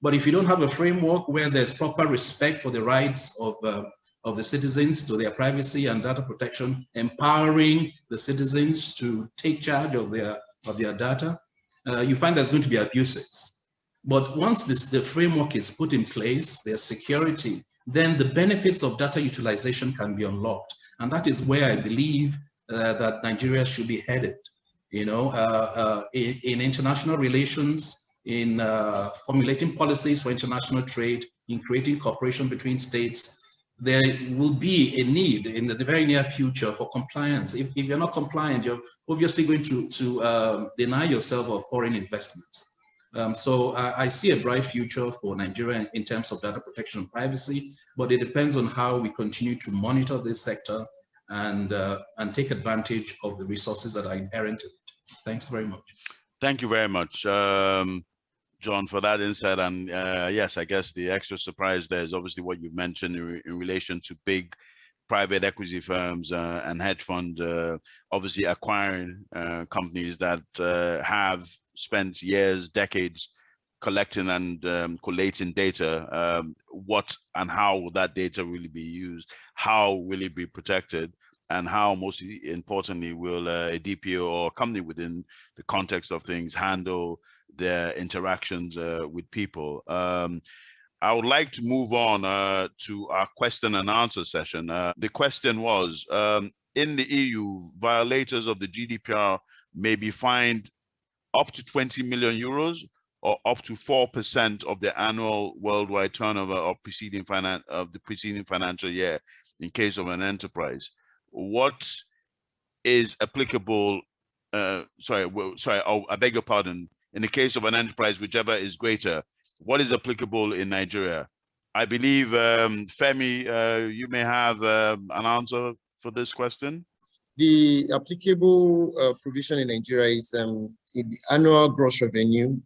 [SPEAKER 4] But if you don't have a framework where there's proper respect for the rights of the citizens to their privacy and data protection, empowering the citizens to take charge of their data, you find there's going to be abuses. But once the framework is put in place, there's security, then the benefits of data utilization can be unlocked. And that is where I believe that Nigeria should be headed. In international relations, in formulating policies for international trade, in creating cooperation between states, there will be a need in the very near future for compliance. If you're not compliant, you're obviously going to deny yourself of foreign investments. So I see a bright future for Nigeria in terms of data protection and privacy, but it depends on how we continue to monitor this sector and take advantage of the resources that are inherent in it. Thanks very much.
[SPEAKER 1] Thank you very much, John, for that insight. And yes, I guess the extra surprise there is obviously what you mentioned in relation to big private equity firms and hedge fund, obviously acquiring companies that have spent years, decades collecting and collating data. What and how will that data really be used? How will it be protected? And how, most importantly, will a DPO or a company within the context of things handle their interactions with people? I would like to move on to our question and answer session. The question was, in the EU, violators of the GDPR may be fined up to 20 million euros or up to 4% of the annual worldwide turnover of the preceding financial year in case of an enterprise. What is applicable? I beg your pardon. In the case of an enterprise, whichever is greater, what is applicable in Nigeria? I believe, Femi, you may have an answer for this question.
[SPEAKER 3] The applicable provision in Nigeria is in the annual gross revenue,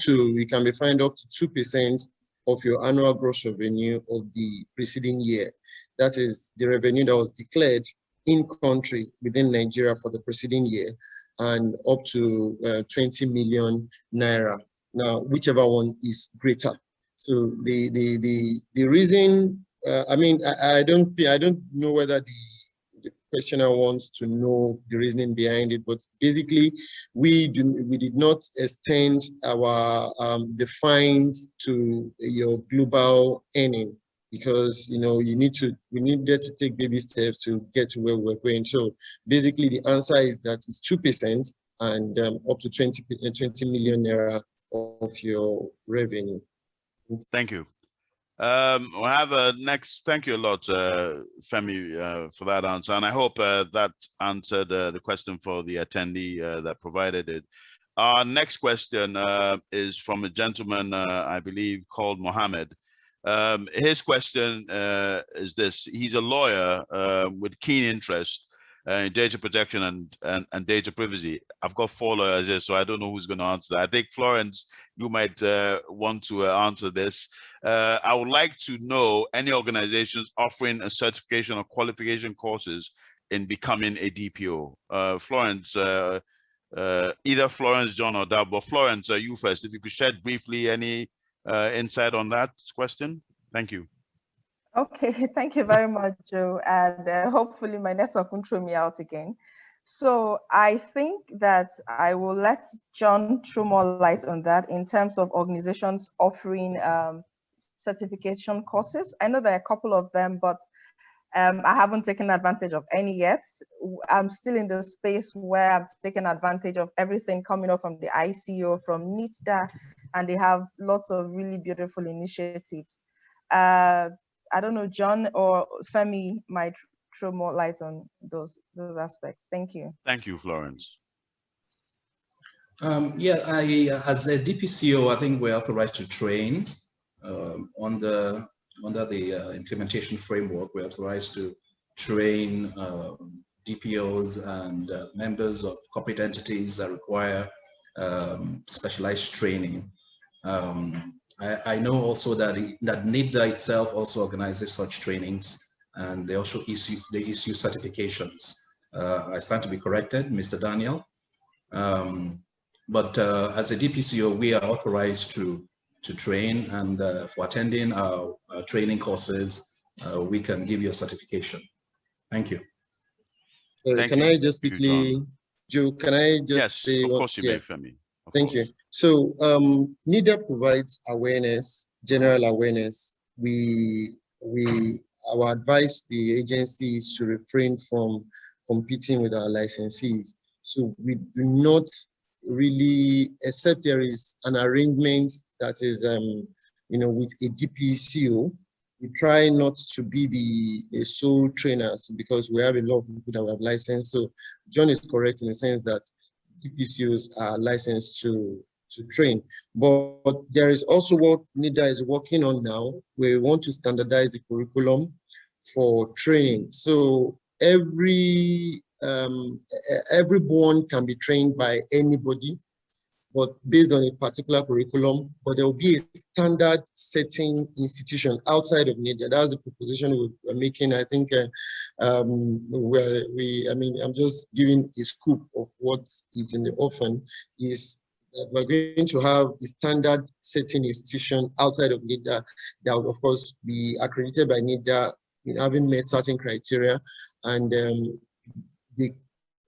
[SPEAKER 3] you can be fined up to 2% of your annual gross revenue of the preceding year. That is the revenue that was declared in country within Nigeria for the preceding year, and up to 20 million naira. Now, whichever one is greater. So the reason, I don't know whether the questioner wants to know the reasoning behind it, but basically we did not extend our the fines to your global earning, because we needed to take baby steps to get to where we're going. So basically the answer is that it's 2% and up to 20 million naira of your revenue.
[SPEAKER 1] Thank you. We'll have a next. Thank you a lot, Femi, for that answer. And I hope that answered the question for the attendee that provided it. Our next question is from a gentleman, I believe, called Mohammed. His question is this: he's a lawyer with keen interest in data protection and data privacy. I've got 4 lawyers here, so I don't know who's going to answer that. I think, Florence, you might want to answer this. I would like to know any organizations offering a certification or qualification courses in becoming a DPO. Florence, either Florence, John, or Davo. Florence, you first. If you could shed briefly any insight on that question. Thank you.
[SPEAKER 2] Okay, thank you very much, Joe. And hopefully my network won't throw me out again. So I think that I will let John throw more light on that in terms of organizations offering certification courses. I know there are a couple of them, but I haven't taken advantage of any yet. I'm still in the space where I've taken advantage of everything coming up from the ICO, from NITDA, and they have lots of really beautiful initiatives. I don't know, John or Femi might throw more light on those aspects. Thank you.
[SPEAKER 1] Thank you, Florence.
[SPEAKER 4] Yeah, as a DPCO, I think we're authorized to train under the implementation framework. We're authorized to train DPOs and members of corporate entities that require specialized training. I know also that NITDA itself also organizes such trainings, and they also issue certifications. I stand to be corrected, Mr. Daniel. But as a DPCO, we are authorized to train, and for attending our training courses, we can give you a certification. Thank you.
[SPEAKER 3] Can I just quickly, Joe, can I just say?
[SPEAKER 1] Yes, of course you may, Femi.
[SPEAKER 3] Thank you. So NITDA provides awareness, general awareness. Our advice, the agency, is to refrain from competing with our licensees. So we do not really, except there is an arrangement that is, with a DPCO, we try not to be the sole trainers, because we have a lot of people that we have licensed. So John is correct in the sense that DPCOs are licensed to train, but there is also what NITDA is working on now. We want to standardize the curriculum for training. So everyone can be trained by anybody, but based on a particular curriculum, but there will be a standard setting institution outside of NITDA. That's the proposition we're making. I think I'm just giving a scoop of what is in the offering, is that we're going to have a standard setting institution outside of NITDA that would, of course, be accredited by NITDA in having met certain criteria, and the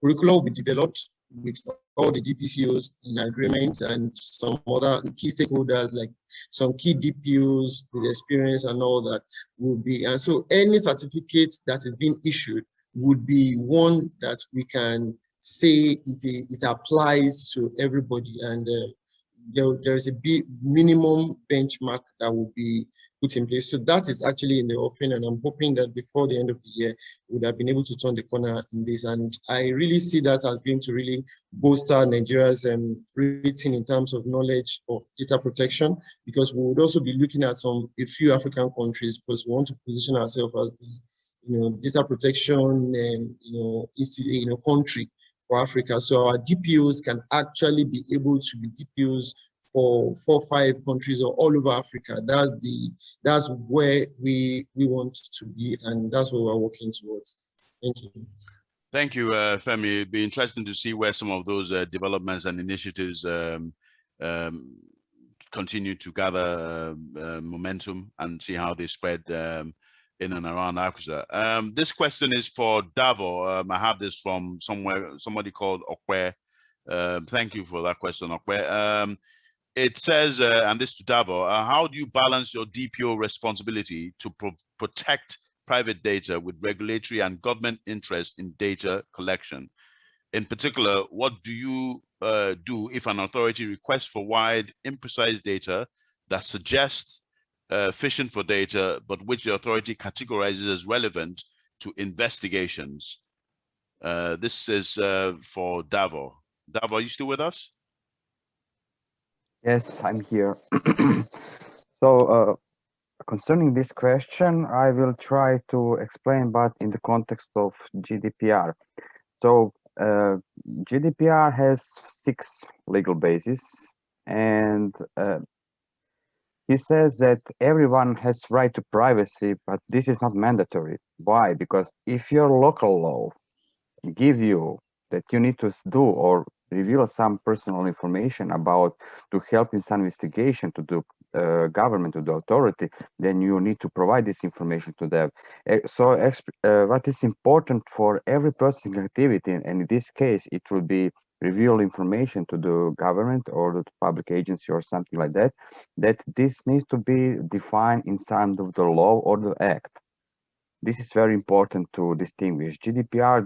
[SPEAKER 3] curriculum will be developed with all the DPCOs in agreement, and some other key stakeholders, like some key DPOs with experience and all that will be. And so any certificate that is being issued would be one that we can say it applies to everybody, and there's a big minimum benchmark that will be put in place. So that is actually in the offering, and I'm hoping that before the end of the year, we would have been able to turn the corner in this. And I really see that as going to really bolster Nigeria's rating in terms of knowledge of data protection, because we would also be looking at a few African countries, because we want to position ourselves as the data protection country for Africa. So our DPOs can actually be able to be DPOs for 4 or 5 countries or all over Africa. That's where we want to be, and that's what we're working towards. Thank you.
[SPEAKER 1] Thank you, Femi. It'd be interesting to see where some of those developments and initiatives continue to gather momentum, and see how they spread in and around Africa. This question is for Davo. I have this from somebody called Okwe. Thank you for that question, Okwe. It says, and this to Davo, how do you balance your DPO responsibility to protect private data with regulatory and government interest in data collection? In particular, what do you do if an authority requests for wide, imprecise data that suggests phishing for data, but which the authority categorizes as relevant to investigations? This is for Davo. Davo, are you still with us?
[SPEAKER 5] Yes, I'm here. So concerning this question, I will try to explain, but in the context of GDPR. So GDPR has 6 legal bases, and he says that everyone has right to privacy, but this is not mandatory. Why? Because if your local law give you that you need to do or reveal some personal information to help in some investigation, to government, to the authority, then you need to provide this information to them. What is important for every processing activity, and in this case, it will be reveal information to the government or the public agency or something like that, that this needs to be defined inside of the law or the act. This is very important to distinguish. GDPR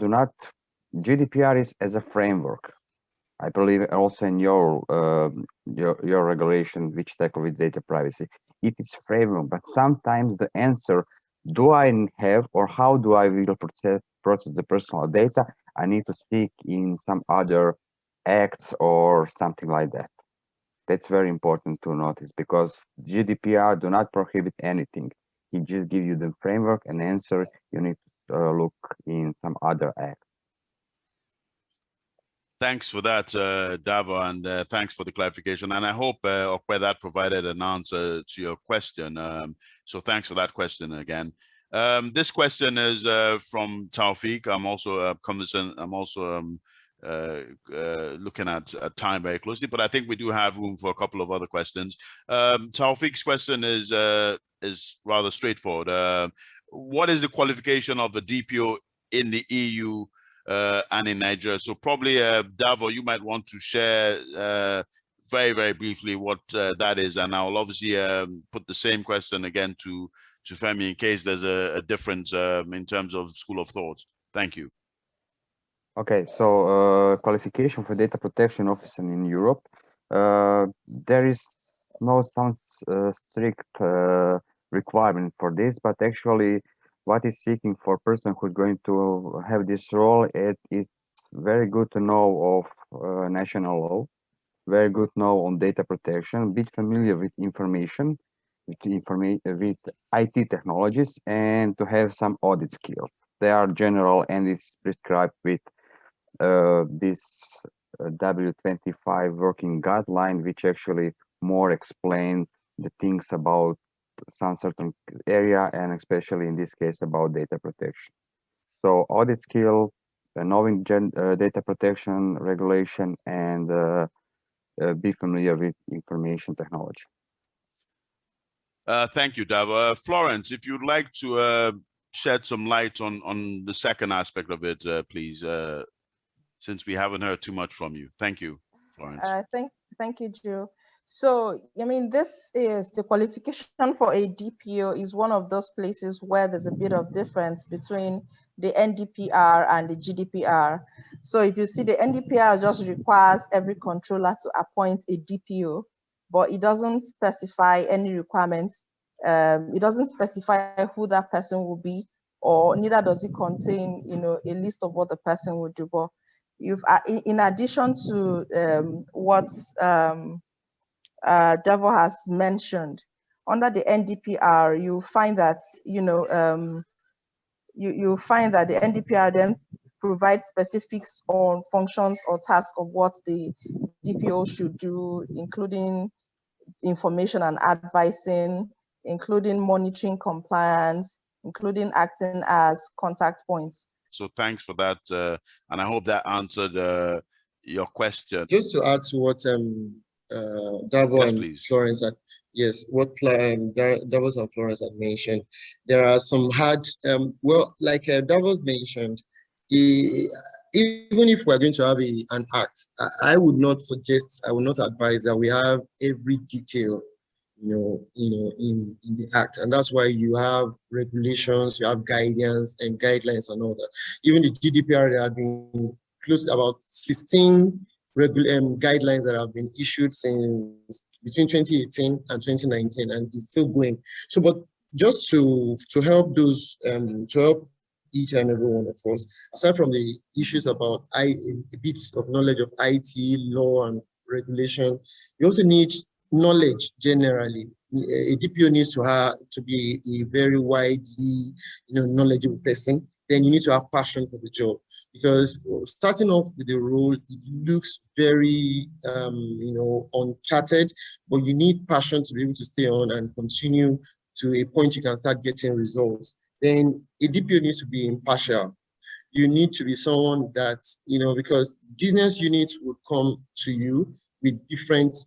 [SPEAKER 5] is as a framework. I believe also in your regulation, which tackle with data privacy, it is framework. But sometimes the answer, do I have or how do I will process the personal data? I need to seek in some other acts or something like that. That's very important to notice, because GDPR do not prohibit anything. It just gives you the framework and answer. You need to look in some other act.
[SPEAKER 1] Thanks for that, Davo, and thanks for the clarification. And I hope that provided an answer to your question. So thanks for that question again. This question is from Taufik. I'm also cognizant. I'm also looking at time very closely, but I think we do have room for a couple of other questions. Taufik's question is rather straightforward. What is the qualification of the DPO in the EU and in Nigeria? So probably, Davo, you might want to share very, very briefly what that is, and I'll obviously put the same question again to Femi in case there's a difference in terms of school of thought. Thank you.
[SPEAKER 5] Okay, so qualification for data protection officer in Europe. There is no some strict requirement for this, but actually what is seeking for a person who's going to have this role, it is very good to know of national law, very good to know on data protection, be familiar with information, with IT technologies, and to have some audit skills. They are general and it's prescribed with this W25 working guideline, which actually more explain the things about some certain area, and especially in this case about data protection. So audit skill, knowing data protection regulation, and be familiar with information technology.
[SPEAKER 1] Thank you, Davo. Florence, if you'd like to shed some light on the second aspect of it, please, since we haven't heard too much from you. Thank you, Florence.
[SPEAKER 2] Thank you, Joe. So, I mean, this is the qualification for a DPO is one of those places where there's a bit of difference between the NDPR and the GDPR. So if you see, the NDPR just requires every controller to appoint a DPO, but it doesn't specify any requirements. It doesn't specify who that person will be, or neither does it contain, a list of what the person will do. But in addition to what Davo has mentioned, under the NDPR, you find that you find that the NDPR then provides specifics on functions or tasks of what the DPO should do, including information and advising, including monitoring compliance, including acting as contact points.
[SPEAKER 1] So thanks for that, and I hope that answered your question.
[SPEAKER 3] Just to add to what Davo and please. Florence had, yes, what Davos and Florence had mentioned, there are some hard, well, like Davos mentioned, even if we're going to have an act, I would not advise that we have every detail, in the act, and that's why you have regulations, you have guidance and guidelines and all that. Even the GDPR, there have been close to about 16 guidelines that have been issued since between 2018 and 2019, and it's still going. So, but just to help those, to help each and every one of us, aside from the issues about a bit of knowledge of IT, law, and regulation, you also need knowledge generally. A DPO needs to be a very widely, knowledgeable person. Then you need to have passion for the job, because starting off with the role, it looks very, uncharted, but you need passion to be able to stay on and continue to a point you can start getting results. Then a DPO needs to be impartial. You need to be someone that, because business units would come to you with different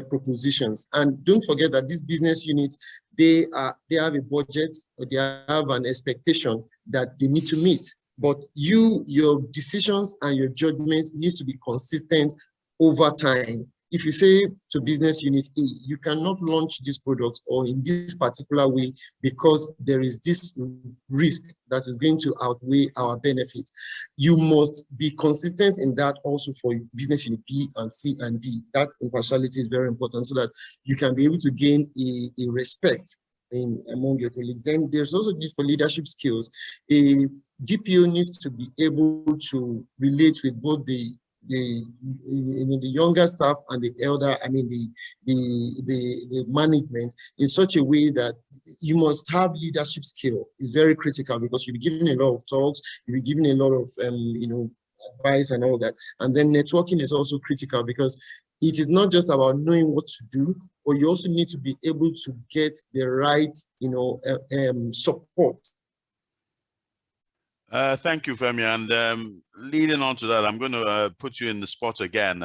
[SPEAKER 3] propositions. And don't forget that these business units, they have a budget, or they have an expectation that they need to meet. But your decisions and your judgments needs to be consistent over time. If you say to business unit A, you cannot launch this product or in this particular way because there is this risk that is going to outweigh our benefit, you must be consistent in that also for business unit B and C and D. That impartiality is very important so that you can be able to gain a respect among your colleagues. Then there's also need for leadership skills. A DPO needs to be able to relate with both the younger staff and the elder, the management in such a way that you must have leadership skill. It's very critical because you'll be giving a lot of talks, you'll be giving a lot of advice and all that. And then networking is also critical because it is not just about knowing what to do, but you also need to be able to get the right support.
[SPEAKER 1] Thank you, Femi. And leading on to that, I'm going to put you in the spot again.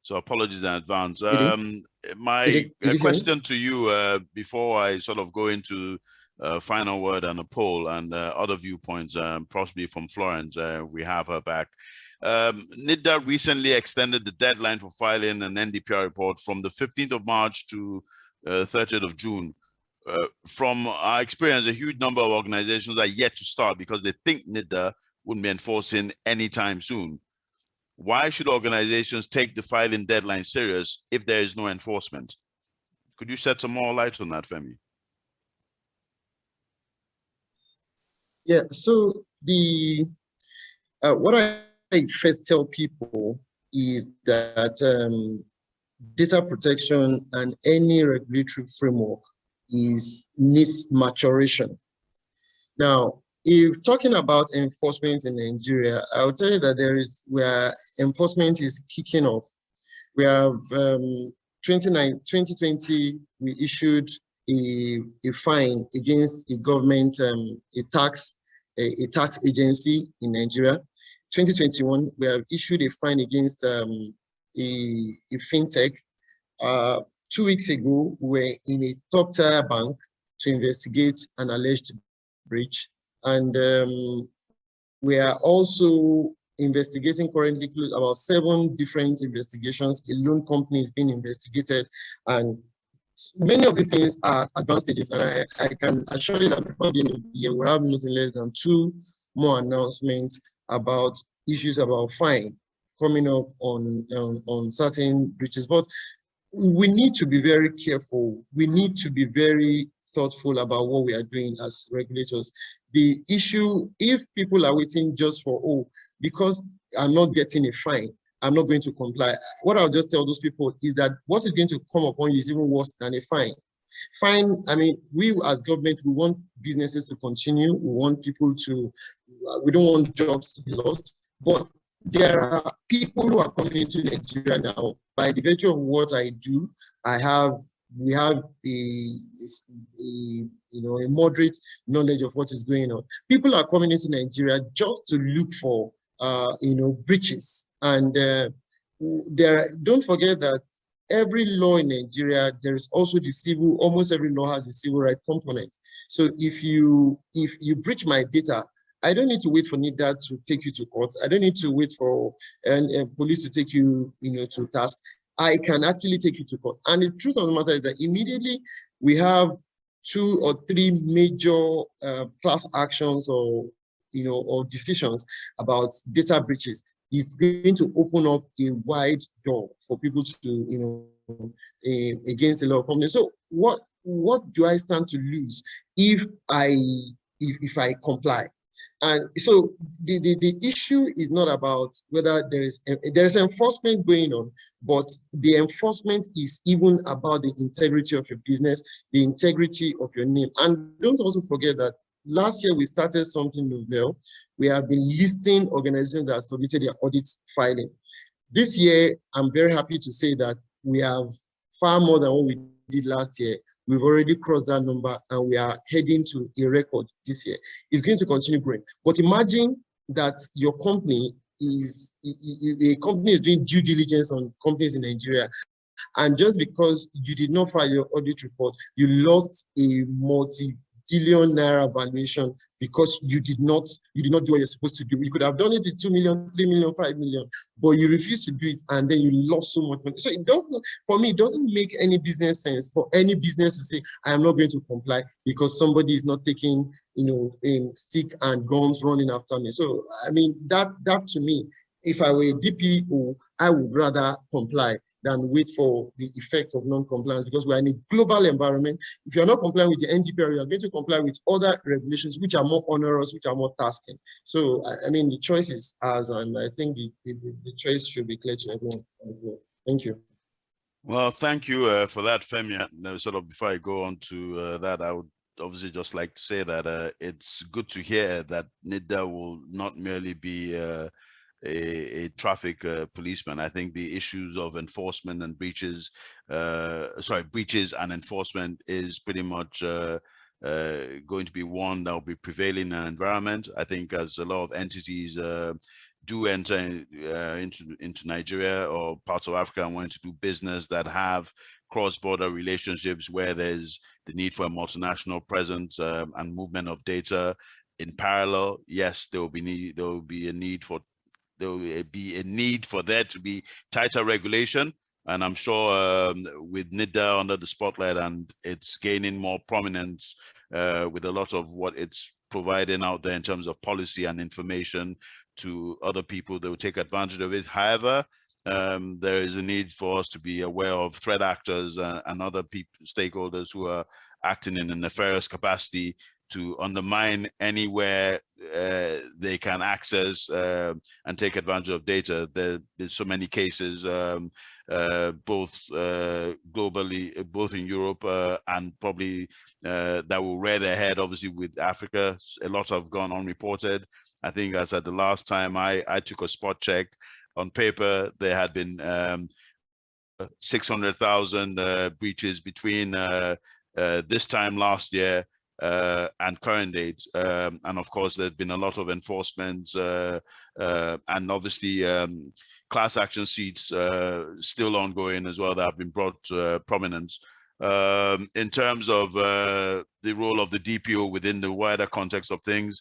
[SPEAKER 1] So apologies in advance. My question to you before I sort of go into final word and a poll and other viewpoints, possibly from Florence, we have her back. NIDA recently extended the deadline for filing an NDPR report from the 15th of March to 30th of June. From our experience, a huge number of organizations are yet to start because they think NIDA wouldn't be enforcing anytime soon. Why should organizations take the filing deadline serious if there is no enforcement? Could you shed some more light on that, Femi?
[SPEAKER 3] Yeah, so what I first tell people is that data protection and any regulatory framework needs maturation. Now, if talking about enforcement in Nigeria, I'll tell you that where enforcement is kicking off. We have 2020, we issued a fine against a government, a tax agency in Nigeria. 2021, we have issued a fine against a fintech. 2 weeks ago, we were in a top-tier bank to investigate an alleged breach. And we are also investigating currently about 7 different investigations. A loan company is being investigated. And many of these things are advanced stages. And I can assure you that before the end of the year, we'll have nothing less than 2 more announcements about issues about fine coming up on certain breaches. But we need to be very careful. We need to be very thoughtful about what we are doing as regulators. The issue, if people are waiting just for, because I'm not getting a fine, I'm not going to comply. What I'll just tell those people is that what is going to come upon you is even worse than a fine. Fine, we as government, we want businesses to continue. We want people to, we don't want jobs to be lost. But there are people who are coming into Nigeria now. By the virtue of what I do, we have a moderate knowledge of what is going on. People are coming into Nigeria just to look for breaches. And don't forget that every law in Nigeria, there is also the civil, almost every law has a civil right component. So if you breach my data, I don't need to wait for NIDA to take you to court. I don't need to wait for police to take you, to task. I can actually take you to court. And the truth of the matter is that immediately we have 2 or 3 major class actions or decisions about data breaches. It's going to open up a wide door for people to, against a lot of companies. So what do I stand to lose if I comply? And so the issue is not about whether there is enforcement going on, but the enforcement is even about the integrity of your business, the integrity of your name. And don't also forget that last year we started something novel. We have been listing organizations that submitted their audit filing. This year, I'm very happy to say that we have far more than what we did last year. We've already crossed that number and we are heading to a record this year. It's going to continue growing. But imagine that your company is doing due diligence on companies in Nigeria And just because you did not file your audit report, you lost a multi-billion naira valuation because you did not do what you're supposed to do. You could have done it with 2 million, 3 million, 5 million, but you refused to do it, and then you lost so much money. So it doesn't, for me, it doesn't make any business sense for any business to say, I am not going to comply because somebody is not taking, stick and guns running after me. So I mean, that to me, if I were a DPO, I would rather comply than wait for the effect of non-compliance, because we're in a global environment. If you're not complying with the NDPR, you're going to comply with other regulations which are more onerous, which are more tasking. So, I mean, the choice is ours, and I think the choice should be clear to everyone. Thank you.
[SPEAKER 1] Well, thank you for that, Femi. Sort of before I go on to that, I would obviously just like to say that it's good to hear that NIDA will not merely be a traffic policeman. I think the issues of enforcement and breaches and enforcement is pretty much going to be one that will be prevailing in an environment. I think as a lot of entities do enter into Nigeria or parts of Africa and want to do business that have cross-border relationships where there's the need for a multinational presence and movement of data in parallel, yes, there will be a need for there to be tighter regulation. And I'm sure with NIDA under the spotlight and it's gaining more prominence with a lot of what it's providing out there in terms of policy and information to other people that will take advantage of it. However, there is a need for us to be aware of threat actors and other stakeholders who are acting in a nefarious capacity to undermine anywhere they can access and take advantage of data. There's so many cases, both globally, both in Europe and probably that will rear their head, obviously, with Africa. A lot have gone unreported. I think as at the last time I took a spot check, on paper, there had been 600,000 breaches between this time last year and current date, and of course there's been a lot of enforcement and obviously class action suits still ongoing as well that have been brought to prominence. In terms of the role of the DPO within the wider context of things,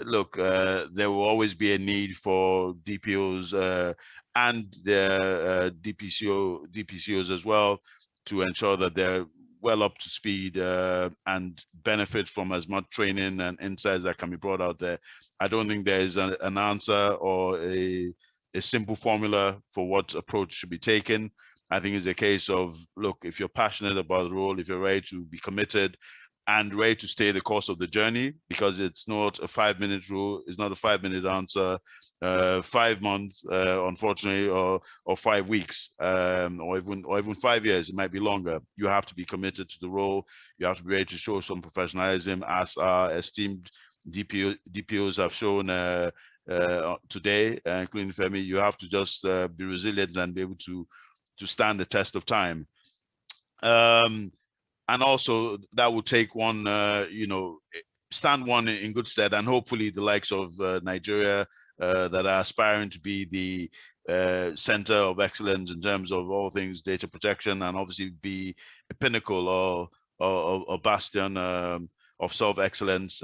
[SPEAKER 1] look, there will always be a need for DPOs and their DPCOs as well to ensure that they're well up to speed and benefit from as much training and insights that can be brought out there. I don't think there is an answer or a simple formula for what approach should be taken. I think it's a case of, look, if you're passionate about the role, if you're ready to be committed and ready to stay the course of the journey, because it's not a 5-minute rule, it's not a 5-minute answer, 5 months, unfortunately, or 5 weeks, or even 5 years, it might be longer. You have to be committed to the role. You have to be ready to show some professionalism, as our esteemed DPOs have shown today, including Femi. You have to just be resilient and be able to stand the test of time. And also that will take one, stand one in good stead, and hopefully the likes of Nigeria that are aspiring to be the center of excellence in terms of all things data protection, and obviously be a pinnacle or bastion of self-excellence,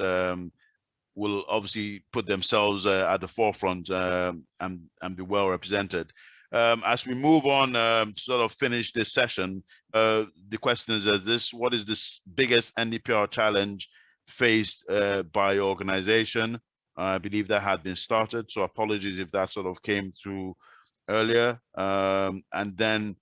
[SPEAKER 1] will obviously put themselves at the forefront and be well represented. As we move on to sort of finish this session, the question is what is this biggest NDPR challenge faced by your organization? I believe that had been started, so apologies if that sort of came through earlier. And then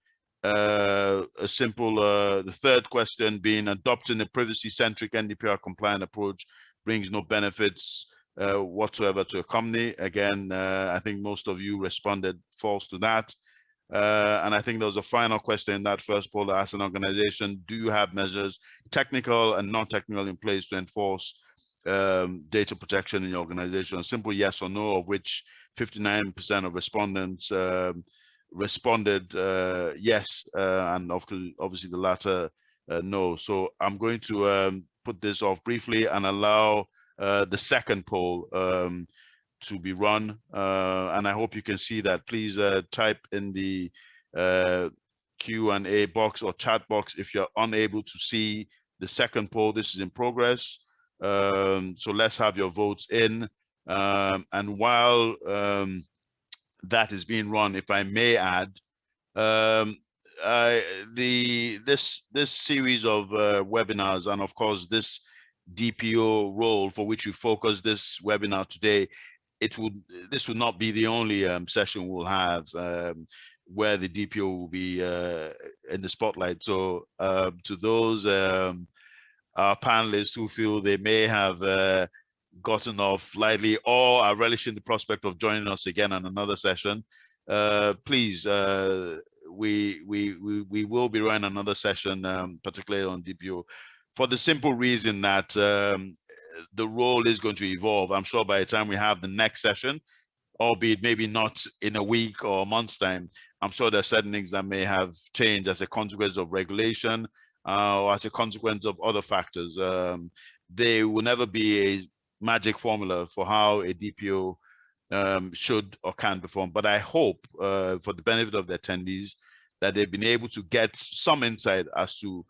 [SPEAKER 1] a simple, the third question being, adopting a privacy-centric NDPR compliant approach brings no benefits whatsoever to a company. Again, I think most of you responded false to that. And I think there was a final question in that first poll: as an organization, do you have measures, technical and non-technical, in place to enforce data protection in your organization? A simple yes or no, of which 59% of respondents responded yes, and obviously the latter no. So I'm going to put this off briefly and allow the second poll to be run, and I hope you can see that. Please type in the Q&A box or chat box if you're unable to see the second poll. This is in progress. So let's have your votes in. And while that is being run, if I may add, this series of webinars, and of course this DPO role for which we focus this webinar today, this would not be the only session we'll have where the DPO will be in the spotlight. So to those our panelists who feel they may have gotten off lightly or are relishing the prospect of joining us again on another session, please, we will be running another session, particularly on DPO, for the simple reason that the role is going to evolve. I'm sure by the time we have the next session, albeit maybe not in a week or a month's time, I'm sure there are certain things that may have changed as a consequence of regulation or as a consequence of other factors. There will never be a magic formula for how a DPO should or can perform. But I hope for the benefit of the attendees that they've been able to get some insight as to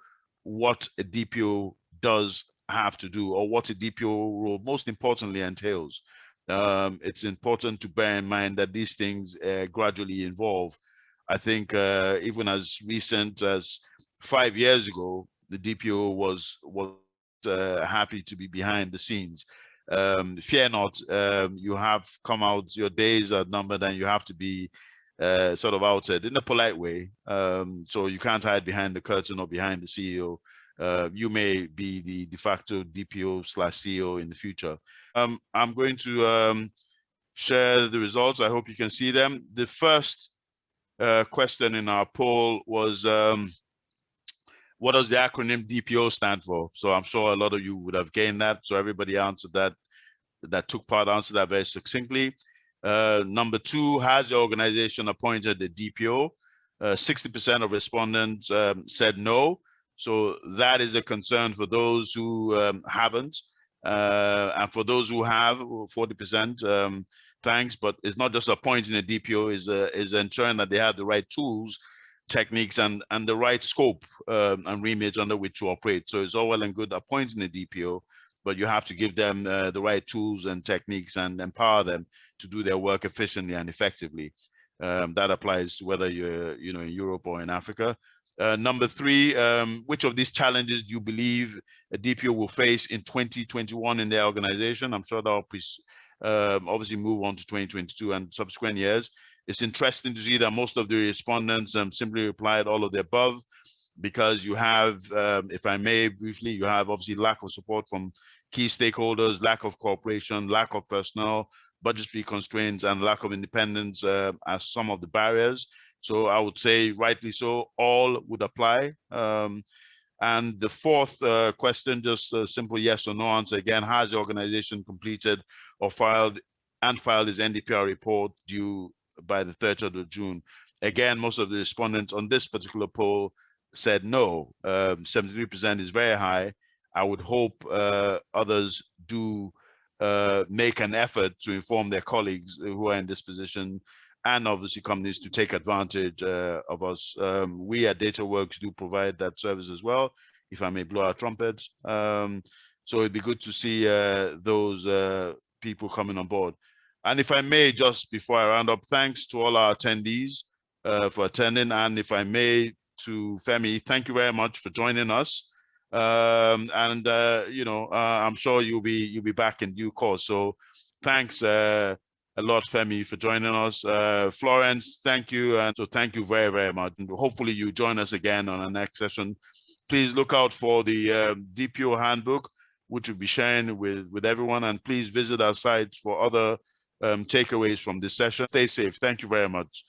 [SPEAKER 1] what a DPO does have to do or what a DPO role most importantly entails. It's important to bear in mind that these things gradually evolve. I think even as recent as 5 years ago, the DPO was happy to be behind the scenes. Fear not, you have come out, your days are numbered, and you have to be sort of outed in a polite way. So you can't hide behind the curtain or behind the CEO. You may be the de facto DPO/CEO in the future. I'm going to share the results. I hope you can see them. The first question in our poll was, what does the acronym DPO stand for? So I'm sure a lot of you would have gained that. So everybody answered that took part answered that very succinctly. Number two, has the organization appointed a DPO? 60% of respondents said no. So that is a concern for those who haven't. And for those who have, 40%, thanks. But it's not just appointing a DPO, is ensuring that they have the right tools, techniques, and the right scope and remit under which to operate. So it's all well and good appointing a DPO, but you have to give them the right tools and techniques and empower them to do their work efficiently and effectively. That applies to whether you're in Europe or in Africa. Number three, which of these challenges do you believe a DPO will face in 2021 in their organization? I'm sure that will obviously move on to 2022 and subsequent years. It's interesting to see that most of the respondents simply replied all of the above, because you have, if I may briefly, you have obviously lack of support from key stakeholders, lack of cooperation, lack of personnel, budgetary constraints, and lack of independence as some of the barriers. So I would say, rightly so, all would apply. And the fourth question, just a simple yes or no answer again: has the organization completed or filed its NDPR report due by the 30th of June? Again, most of the respondents on this particular poll said no. 73% is very high. I would hope others do make an effort to inform their colleagues who are in this position, and obviously companies to take advantage of us. We at Dataworks do provide that service as well, if I may blow our trumpets. So it'd be good to see those people coming on board. And if I may, just before I round up, thanks to all our attendees for attending. And if I may, to Femi, thank you very much for joining us. I'm sure you'll be back in due course. So thanks a lot, Femi, for joining us. Florence, thank you. And so thank you very, very much. And hopefully you join us again on our next session. Please look out for the DPO handbook, which we'll be sharing with everyone. And please visit our site for other takeaways from this session. Stay safe. Thank you very much.